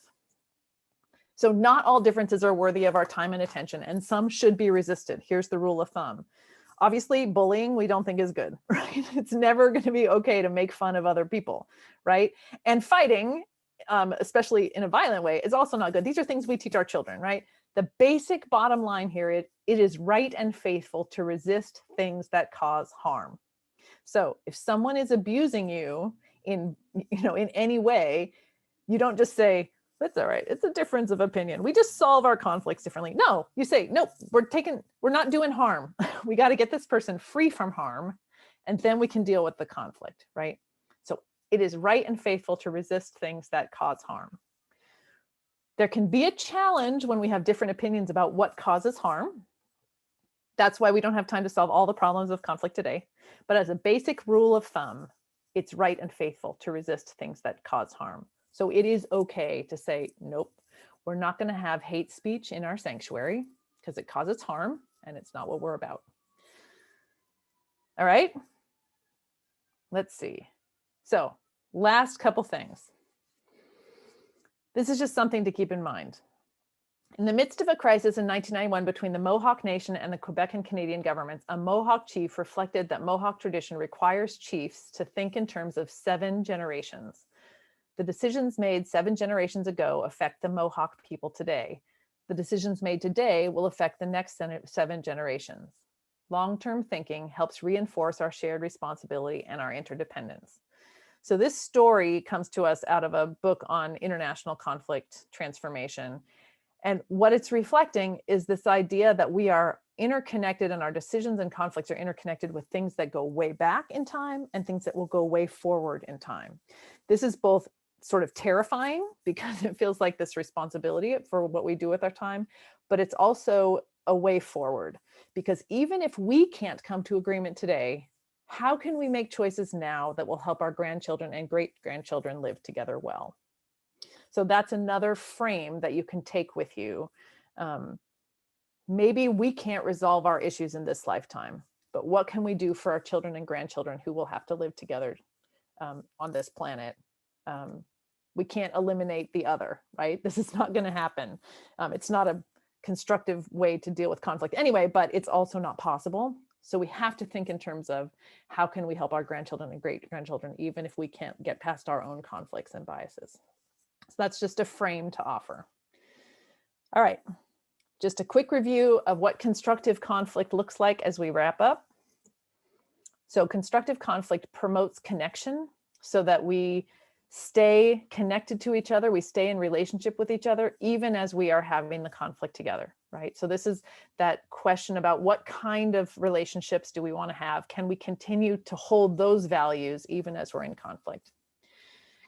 So not all differences are worthy of our time and attention, and some should be resisted. Here's the rule of thumb. Obviously, bullying we don't think is good, right? It's never going to be okay to make fun of other people, right? And fighting, especially in a violent way, is also not good. These are things we teach our children, right? The basic bottom line here, it is right and faithful to resist things that cause harm. So if someone is abusing you in any way, you don't just say, that's all right, it's a difference of opinion, we just solve our conflicts differently. No, you say, nope, we're not doing harm. We got to get this person free from harm, and then we can deal with the conflict, right? So it is right and faithful to resist things that cause harm. There can be a challenge when we have different opinions about what causes harm. That's why we don't have time to solve all the problems of conflict today. But as a basic rule of thumb, it's right and faithful to resist things that cause harm. So it is okay to say, nope, we're not going to have hate speech in our sanctuary because it causes harm and it's not what we're about. All right, let's see. So last couple things. This is just something to keep in mind. In the midst of a crisis in 1991 between the Mohawk Nation and the Quebec and Canadian governments, a Mohawk chief reflected that Mohawk tradition requires chiefs to think in terms of 7 generations. The decisions made 7 generations ago affect the Mohawk people today. The decisions made today will affect the next 7 generations. Long-term thinking helps reinforce our shared responsibility and our interdependence. So this story comes to us out of a book on international conflict transformation. And what it's reflecting is this idea that we are interconnected and our decisions and conflicts are interconnected with things that go way back in time and things that will go way forward in time. This is both sort of terrifying because it feels like this responsibility for what we do with our time, but it's also a way forward, because even if we can't come to agreement today, how can we make choices now that will help our grandchildren and great-grandchildren live together well? So that's another frame that you can take with you. Maybe we can't resolve our issues in this lifetime, but what can we do for our children and grandchildren who will have to live together on this planet? We can't eliminate the other, right? This is not going to happen. It's not a constructive way to deal with conflict anyway, but it's also not possible. So we have to think in terms of how can we help our grandchildren and great-grandchildren, even if we can't get past our own conflicts and biases. So that's just a frame to offer. All right, just a quick review of what constructive conflict looks like as we wrap up. So constructive conflict promotes connection so that we stay connected to each other, we stay in relationship with each other, even as we are having the conflict together, right? So this is that question about what kind of relationships do we want to have? Can we continue to hold those values even as we're in conflict?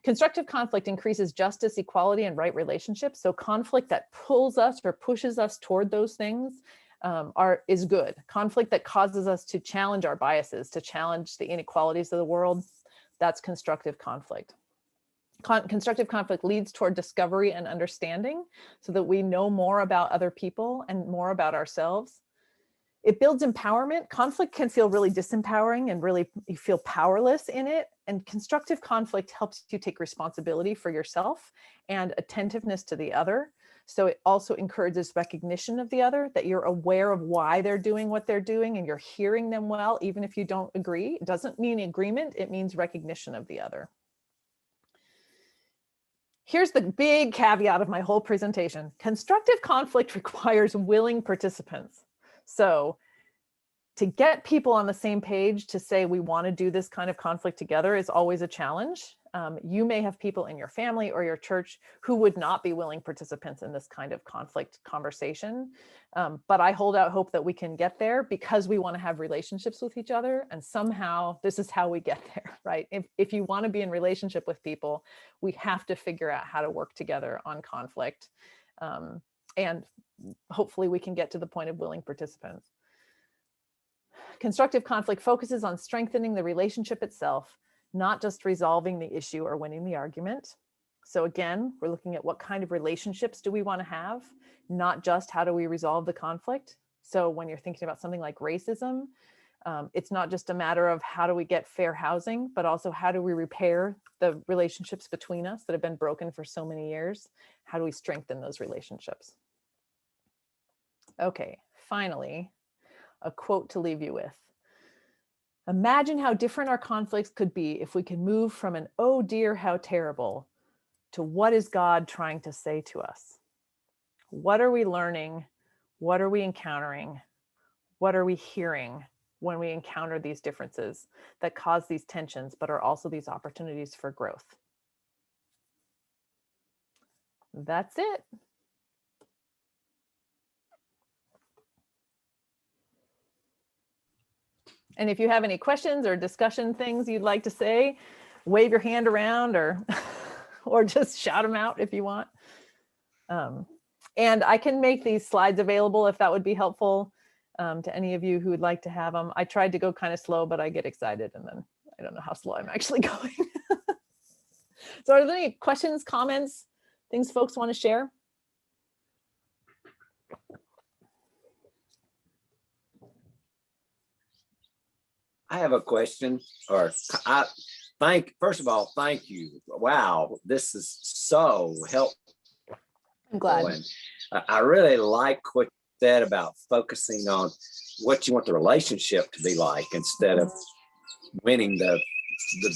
Constructive conflict increases justice, equality, and right relationships. So conflict that pulls us or pushes us toward those things is good. Conflict that causes us to challenge our biases, to challenge the inequalities of the world, that's constructive conflict. Constructive conflict leads toward discovery and understanding so that we know more about other people and more about ourselves. It builds empowerment. Conflict can feel really disempowering and really you feel powerless in it. And constructive conflict helps you take responsibility for yourself and attentiveness to the other. So it also encourages recognition of the other, that you're aware of why they're doing what they're doing and you're hearing them well, even if you don't agree. It doesn't mean agreement, it means recognition of the other. Here's the big caveat of my whole presentation. Constructive conflict requires willing participants. So to get people on the same page to say we want to do this kind of conflict together is always a challenge. You may have people in your family or your church who would not be willing participants in this kind of conflict conversation. But I hold out hope that we can get there because we want to have relationships with each other. And somehow this is how we get there, right? If you want to be in relationship with people, we have to figure out how to work together on conflict. And hopefully we can get to the point of willing participants. Constructive conflict focuses on strengthening the relationship itself, not just resolving the issue or winning the argument. So again, we're looking at what kind of relationships do we want to have, not just how do we resolve the conflict. So when you're thinking about something like racism, it's not just a matter of how do we get fair housing, but also how do we repair the relationships between us that have been broken for so many years? How do we strengthen those relationships? Okay, finally, a quote to leave you with. Imagine how different our conflicts could be if we could move from an "oh dear, how terrible" to what is God trying to say to us? What are we learning? What are we encountering? What are we hearing when we encounter these differences that cause these tensions, but are also these opportunities for growth? That's it. And if you have any questions or discussion things you'd like to say, wave your hand around or, or just shout them out if you want. And I can make these slides available if that would be helpful to any of you who would like to have them. I tried to go kind of slow, but I get excited and then I don't know how slow I'm actually going. So are there any questions, comments, things folks want to share? I have a question, first of all, thank you. Wow, this is so helpful. I'm glad. And I really like what you said about focusing on what you want the relationship to be like instead of winning the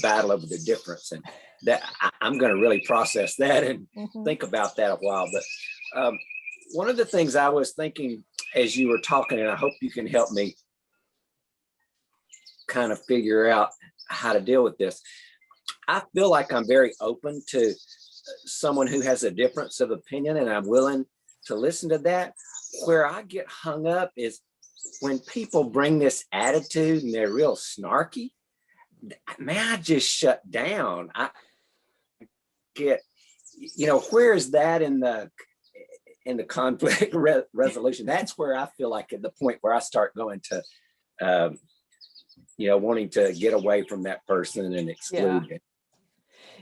battle over the difference. And that I'm going to really process that and think about that a while. But one of the things I was thinking as you were talking, and I hope you can help me kind of figure out how to deal with this. I feel like I'm very open to someone who has a difference of opinion, and I'm willing to listen to that. Where I get hung up is when people bring this attitude and they're real snarky. Man, I just shut down. I get, where is that in the conflict resolution? That's where I feel like at the point where I start going to wanting to get away from that person and exclude it.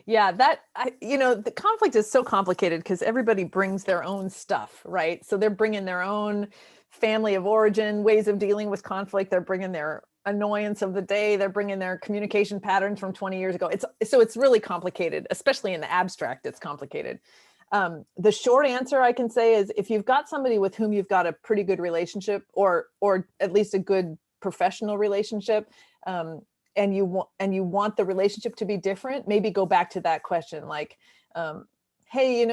Yeah, the conflict is so complicated because everybody brings their own stuff, right? So they're bringing their own family of origin, ways of dealing with conflict. They're bringing their annoyance of the day. They're bringing their communication patterns from 20 years ago. It's really complicated, especially in the abstract, it's complicated. The short answer I can say is if you've got somebody with whom you've got a pretty good relationship or at least a good professional relationship, and you want the relationship to be different, maybe go back to that question, like, hey,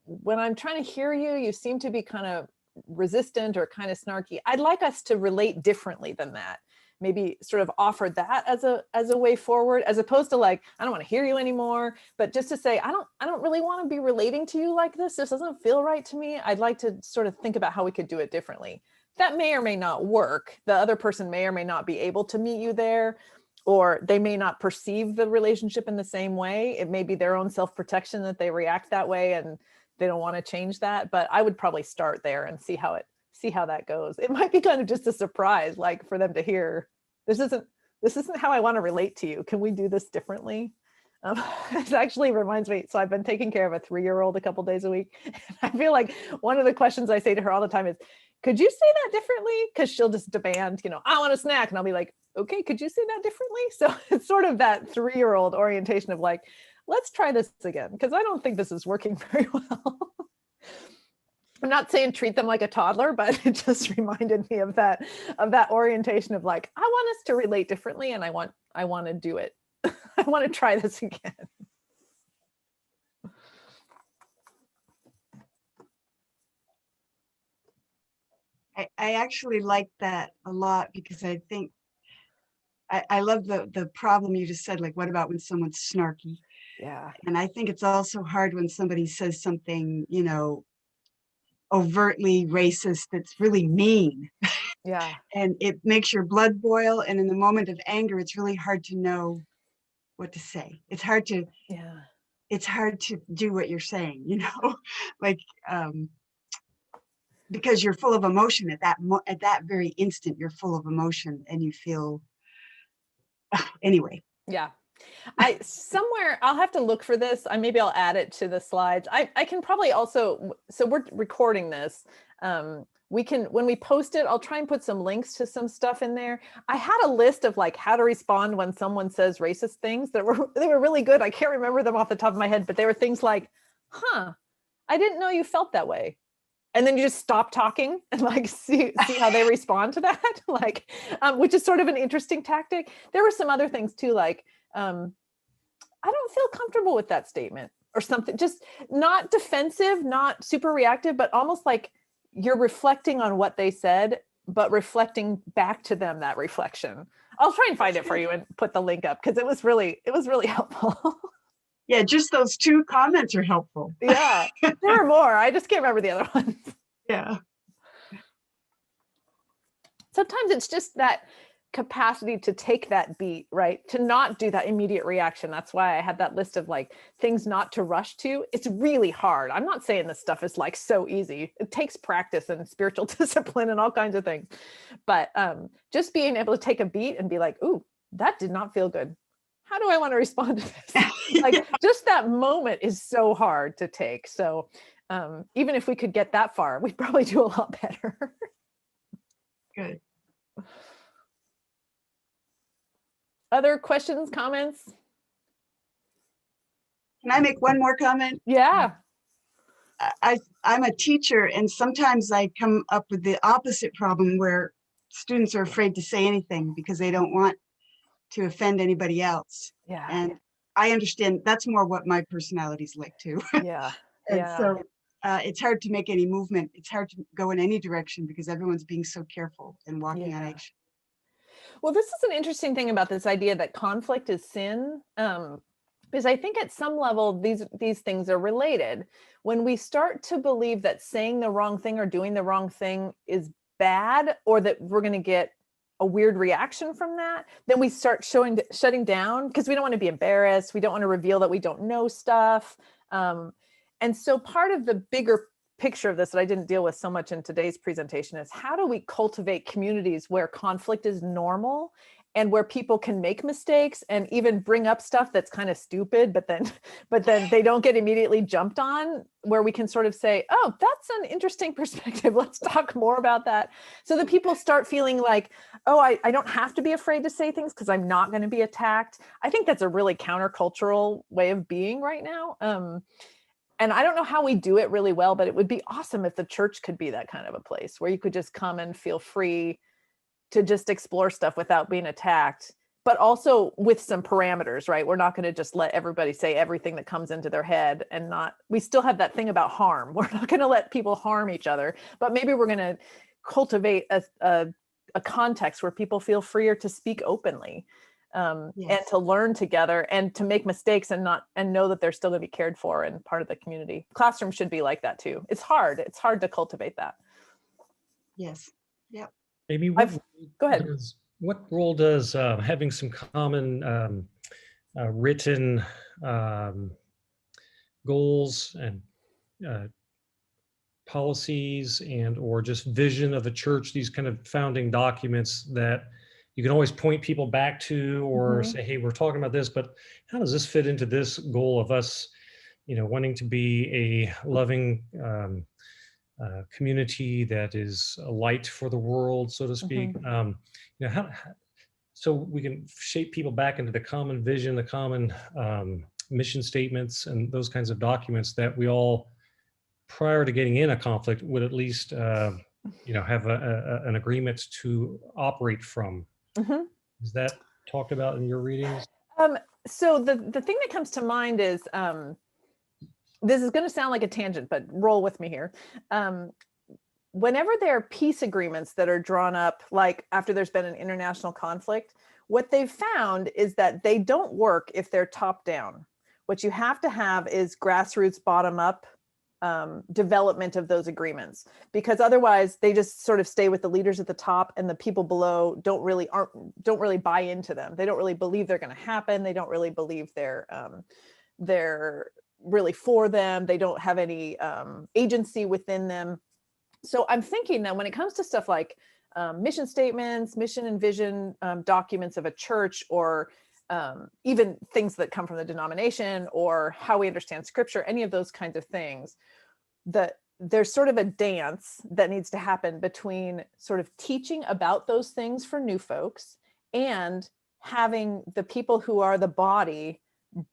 when I'm trying to hear you, you seem to be kind of resistant or kind of snarky. I'd like us to relate differently than that. Maybe sort of offer that as a way forward, as opposed to like, I don't want to hear you anymore, but just to say, I don't really want to be relating to you like this. This doesn't feel right to me. I'd like to sort of think about how we could do it differently. That may or may not work. The other person may or may not be able to meet you there, or they may not perceive the relationship in the same way. It may be their own self-protection that they react that way and they don't want to change that. But I would probably start there and see how see how that goes. It might be kind of just a surprise, like for them to hear, this isn't how I want to relate to you. Can we do this differently? It actually reminds me, so I've been taking care of a 3-year-old a couple days a week. And I feel like one of the questions I say to her all the time is, could you say that differently? Because she'll just demand, I want a snack. And I'll be like, okay, could you say that differently? So it's sort of that 3-year-old orientation of like, let's try this again, because I don't think this is working very well. I'm not saying treat them like a toddler, but it just reminded me of that orientation of like, I want us to relate differently, and I want to do it. I want to try this again. I actually like that a lot, because I think I love the problem you just said, like, what about when someone's snarky? Yeah. And I think it's also hard when somebody says something, overtly racist that's really mean. Yeah. And it makes your blood boil. And in the moment of anger, it's really hard to know what to say. It's hard to do what you're saying, like, because you're full of emotion at that very instant. You're full of emotion, and you feel anyway. Yeah. I'll have to look for this. Maybe I'll add it to the slides. I can probably also, so we're recording this. When we post it, I'll try and put some links to some stuff in there. I had a list of like how to respond when someone says racist things they were really good. I can't remember them off the top of my head, but they were things like, I didn't know you felt that way. And then you just stop talking and like see how they respond to that, like, which is sort of an interesting tactic. There were some other things too, like, I don't feel comfortable with that statement or something, just not defensive, not super reactive, but almost like you're reflecting on what they said, but reflecting back to them that reflection. I'll try and find it for you and put the link up, because it was really helpful. Yeah, just those 2 comments are helpful. Yeah, there were more. I just can't remember the other ones. Yeah. Sometimes it's just that capacity to take that beat, right? To not do that immediate reaction. That's why I had that list of like things not to rush to. It's really hard. I'm not saying this stuff is like so easy. It takes practice and spiritual discipline and all kinds of things. But just being able to take a beat and be like, ooh, that did not feel good. How do I want to respond to this? Like, just that moment is so hard to take. So even if we could get that far, we'd probably do a lot better. Good. Other questions, comments? Can I make one more comment? Yeah. I'm a teacher, and sometimes I come up with the opposite problem where students are afraid to say anything because they don't want to offend anybody else. Yeah. And I understand that's more what my personality is like too. Yeah. And so it's hard to make any movement. It's hard to go in any direction because everyone's being so careful and walking on eggshells. Well, this is an interesting thing about this idea that conflict is sin. Because I think at some level, these things are related. When we start to believe that saying the wrong thing or doing the wrong thing is bad, or that we're going to get a weird reaction from that, then we start shutting down, because we don't want to be embarrassed. We don't want to reveal that we don't know stuff. And so part of the bigger picture of this that I didn't deal with so much in today's presentation is, how do we cultivate communities where conflict is normal and where people can make mistakes and even bring up stuff that's kind of stupid, but then they don't get immediately jumped on, where we can sort of say, oh, that's an interesting perspective. Let's talk more about that. So that people start feeling like, oh, I don't have to be afraid to say things because I'm not going to be attacked. I think that's a really countercultural way of being right now. And I don't know how we do it really well, but it would be awesome if the church could be that kind of a place where you could just come and feel free to just explore stuff without being attacked, but also with some parameters, right? We're not going to just let everybody say everything that comes into their head, and we still have that thing about harm. We're not going to let people harm each other, but maybe we're going to cultivate a context where people feel freer to speak openly, and to learn together and to make mistakes and know that they're still going to be cared for and part of the community. Classroom should be like that too. It's hard to cultivate that. Yes. Yep. Aimee, go ahead. What role does having some common written goals and policies and or just vision of the church, these kind of founding documents that you can always point people back to or say, hey, we're talking about this, but how does this fit into this goal of us, wanting to be a loving community that is a light for the world, so to speak. So we can shape people back into the common vision, the common mission statements, and those kinds of documents that we all, prior to getting in a conflict, would at least have an agreement to operate from. Is that talked about in your readings? So the thing that comes to mind is, this is going to sound like a tangent, but roll with me here. Whenever there are peace agreements that are drawn up, like after there's been an international conflict, what they've found is that they don't work if they're top down. What you have to have is grassroots, bottom up development of those agreements, because otherwise they just sort of stay with the leaders at the top, and the people below don't really buy into them. They don't really believe they're going to happen. They don't really believe they're really for them. They don't have any agency within them. So I'm thinking that when it comes to stuff like mission statements, mission and vision documents of a church, or even things that come from the denomination, or how we understand scripture, any of those kinds of things, that there's sort of a dance that needs to happen between sort of teaching about those things for new folks and having the people who are the body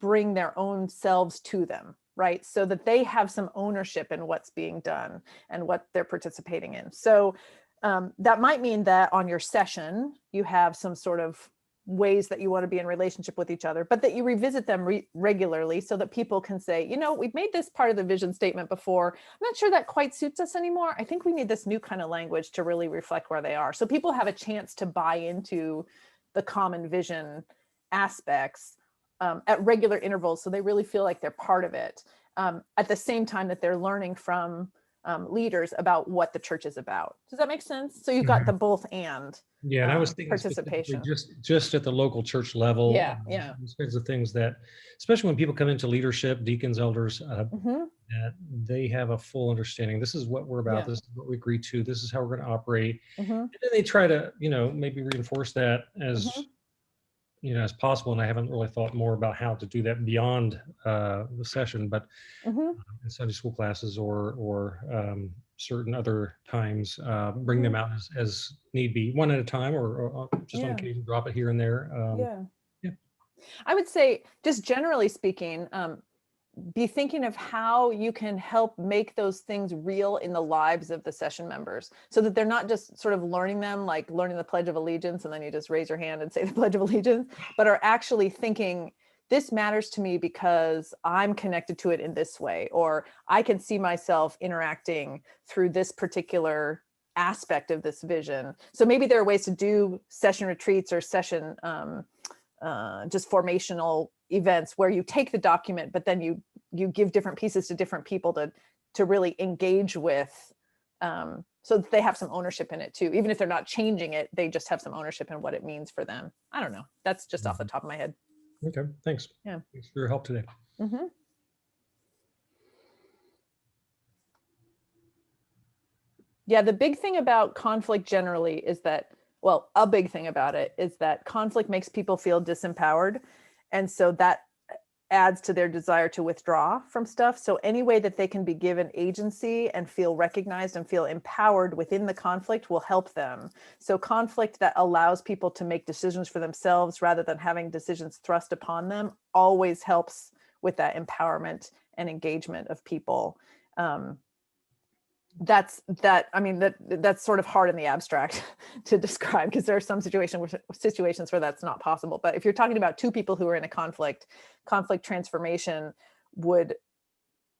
bring their own selves to them, right? So that they have some ownership in what's being done and what they're participating in. So that might mean that on your session, you have some sort of ways that you want to be in relationship with each other, but that you revisit them regularly so that people can say, we've made this part of the vision statement before. I'm not sure that quite suits us anymore. I think we need this new kind of language to really reflect where they are. So people have a chance to buy into the common vision aspects at regular intervals, so they really feel like they're part of it, at the same time that they're learning from leaders about what the church is about. Does that make sense? So you've got the both and and I was thinking participation just at the local church level. Yeah. These kinds of things that, especially when people come into leadership, deacons, elders, that they have a full understanding. This is what we're about. This is what we agree to. This is how we're going to operate. And then they try to, maybe reinforce that as as possible. And I haven't really thought more about how to do that beyond the session, but in Sunday school classes or certain other times, bring them out as need be, one at a time, or just on occasion, drop it here and there. I would say, just generally speaking, be thinking of how you can help make those things real in the lives of the session members, so that they're not just sort of learning them, like learning the Pledge of Allegiance, and then you just raise your hand and say the Pledge of Allegiance, but are actually thinking, this matters to me because I'm connected to it in this way, or I can see myself interacting through this particular aspect of this vision. So maybe there are ways to do session retreats or session just formational events where you take the document, but then you give different pieces to different people to really engage with, so that they have some ownership in it too. Even if they're not changing it, they just have some ownership in what it means for them. I don't know. That's just off the top of my head. Okay, thanks. Yeah. Thanks for your help today. Yeah, the big thing about conflict generally is that, a big thing about it is that conflict makes people feel disempowered. And so that adds to their desire to withdraw from stuff. So any way that they can be given agency and feel recognized and feel empowered within the conflict will help them. So conflict that allows people to make decisions for themselves rather than having decisions thrust upon them always helps with that empowerment and engagement of people. That's sort of hard in the abstract to describe, because there are some situations where that's not possible. But if you're talking about two people who are in a conflict transformation would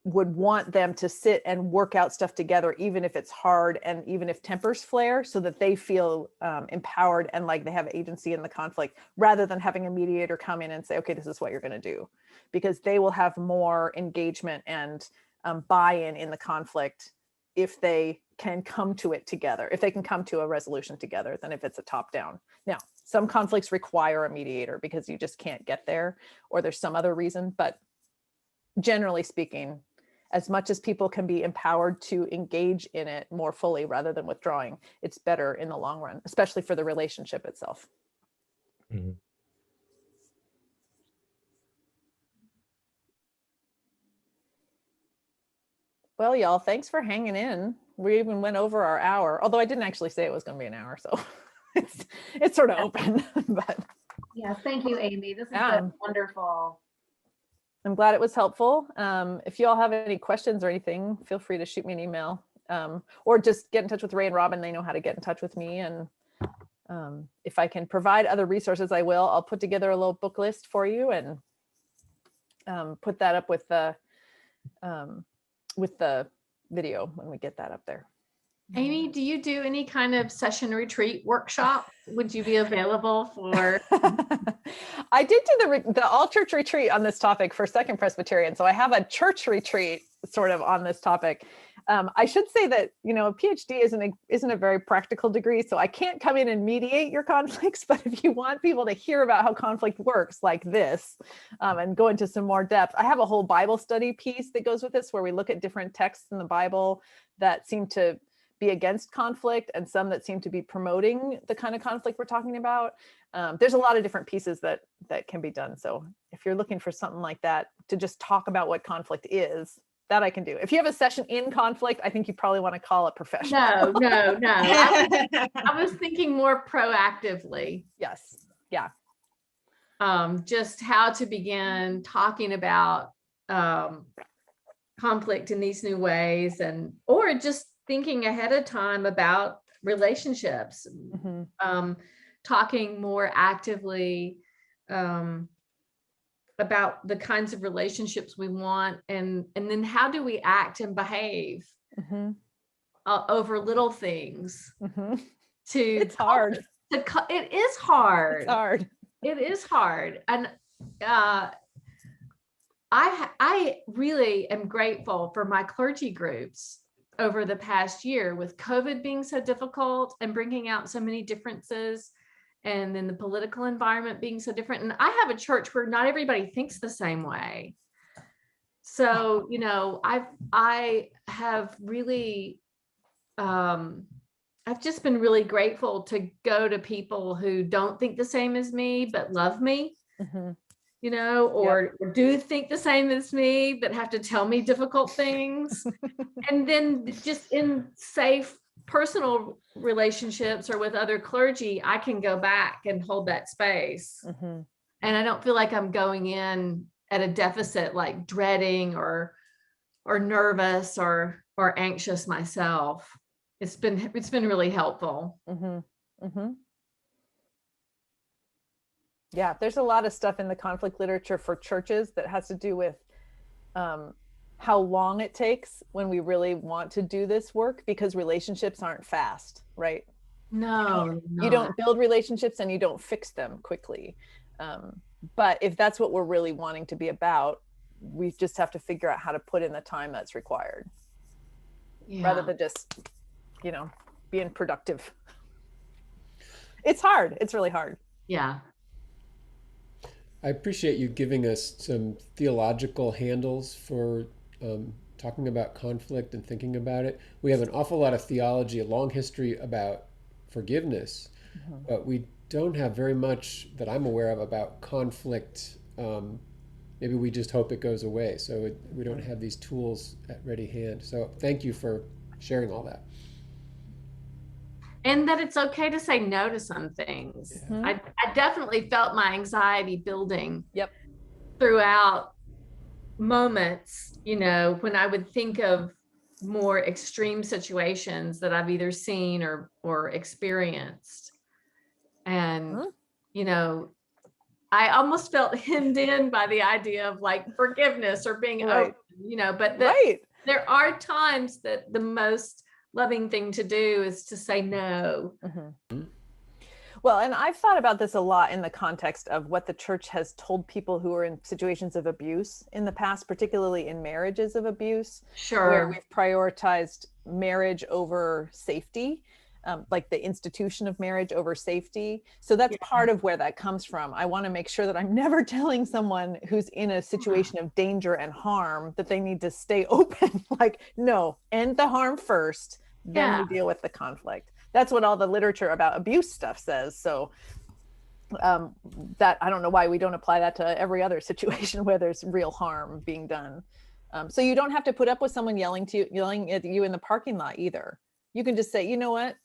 want them to sit and work out stuff together, even if it's hard and even if tempers flare, so that they feel empowered and like they have agency in the conflict, rather than having a mediator come in and say, okay, this is what you're going to do, because they will have more engagement and buy-in in the conflict if they can come to it together, if they can come to a resolution together, than if it's a top down. Now, some conflicts require a mediator because you just can't get there, or there's some other reason, but generally speaking, as much as people can be empowered to engage in it more fully rather than withdrawing, it's better in the long run, especially for the relationship itself. Mhm. Well, y'all, thanks for hanging in. We even went over our hour, although I didn't actually say it was going to be an hour, so it's sort of open. But Yes, thank you, Aimee. This has Yeah. been wonderful. I'm glad it was helpful. If you all have any questions or anything, feel free to shoot me an email, or just get in touch with Ray and Robin. They know how to get in touch with me. And if I can provide other resources, I will. I'll put together a little book list for you and put that up with the video when we get that up there. Aimee, do you do any kind of session retreat workshop? Would you be available for? I did do the all church retreat on this topic for Second Presbyterian. So I have a church retreat sort of on this topic. I should say that, you know, a PhD isn't a very practical degree, so I can't come in and mediate your conflicts. But if you want people to hear about how conflict works like this, and go into some more depth, I have a whole Bible study piece that goes with this, where we look at different texts in the Bible that seem to be against conflict and some that seem to be promoting the kind of conflict we're talking about. There's a lot of different pieces that can be done. So if you're looking for something like that to just talk about what conflict is, that I can do. If you have a session in conflict, I think you probably want to call a professional. No. I was thinking more proactively. Yes. Yeah. Just how to begin talking about conflict in these new ways, or just thinking ahead of time about relationships, Mm-hmm. Talking more actively about the kinds of relationships we want, and then how do we act and behave Mm-hmm. Over little things. Mm-hmm. To It's hard. It is hard. It's hard. It is hard. And I really am grateful for my clergy groups over the past year, with COVID being so difficult and bringing out so many differences, and then the political environment being so different. And I have a church where not everybody thinks the same way. So, you know, I have really, I've just been really grateful to go to people who don't think the same as me, but love me. Mm-hmm. You know, or do think the same as me, but have to tell me difficult things. And then just in safe personal relationships or with other clergy, I can go back and hold that space. Mm-hmm. And I don't feel like I'm going in at a deficit, like dreading or nervous or anxious myself. It's been really helpful. Mm-hmm. Mm-hmm. Yeah, there's a lot of stuff in the conflict literature for churches that has to do with how long it takes when we really want to do this work, because relationships aren't fast, right? No, you don't build relationships and you don't fix them quickly. But if that's what we're really wanting to be about, we just have to figure out how to put in the time that's required, rather than just, you know, being productive. It's hard. It's really hard. Yeah. I appreciate you giving us some theological handles for talking about conflict and thinking about it. We have an awful lot of theology, a long history about forgiveness, but we don't have very much that I'm aware of about conflict. Maybe we just hope it goes away. So we don't have these tools at ready hand. So thank you for sharing all that. And that it's okay to say no to some things. Yeah. I definitely felt my anxiety building throughout moments, you know, when I would think of more extreme situations that I've either seen or experienced. And, you know, I almost felt hemmed in by the idea of like forgiveness or being open, you know, but there are times that the most loving thing to do is to say no. Mm-hmm. Well, and I've thought about this a lot in the context of what the church has told people who are in situations of abuse in the past, particularly in marriages of abuse, where we've prioritized marriage over safety. like the institution of marriage over safety. So that's part of where that comes from. I want to make sure that I'm never telling someone who's in a situation of danger and harm that they need to stay open. Like, no, end the harm first, then we deal with the conflict. That's what all the literature about abuse stuff says. So that, I don't know why we don't apply that to every other situation where there's real harm being done. So you don't have to put up with someone yelling at you in the parking lot either. You can just say, you know what,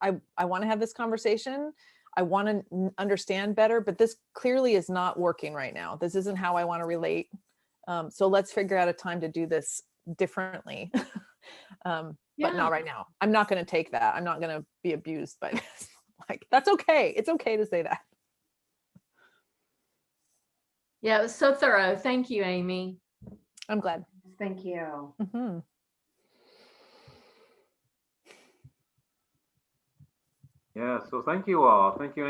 I want to have this conversation. I want to understand better, but this clearly is not working right now. This isn't how I want to relate. So let's figure out a time to do this differently. But not right now. I'm not going to take that. I'm not going to be abused by this. Like, that's okay. It's okay to say that. Yeah, it was so thorough. Thank you, Aimee. I'm glad. Thank you. Mm-hmm. Yeah, so thank you all. Thank you.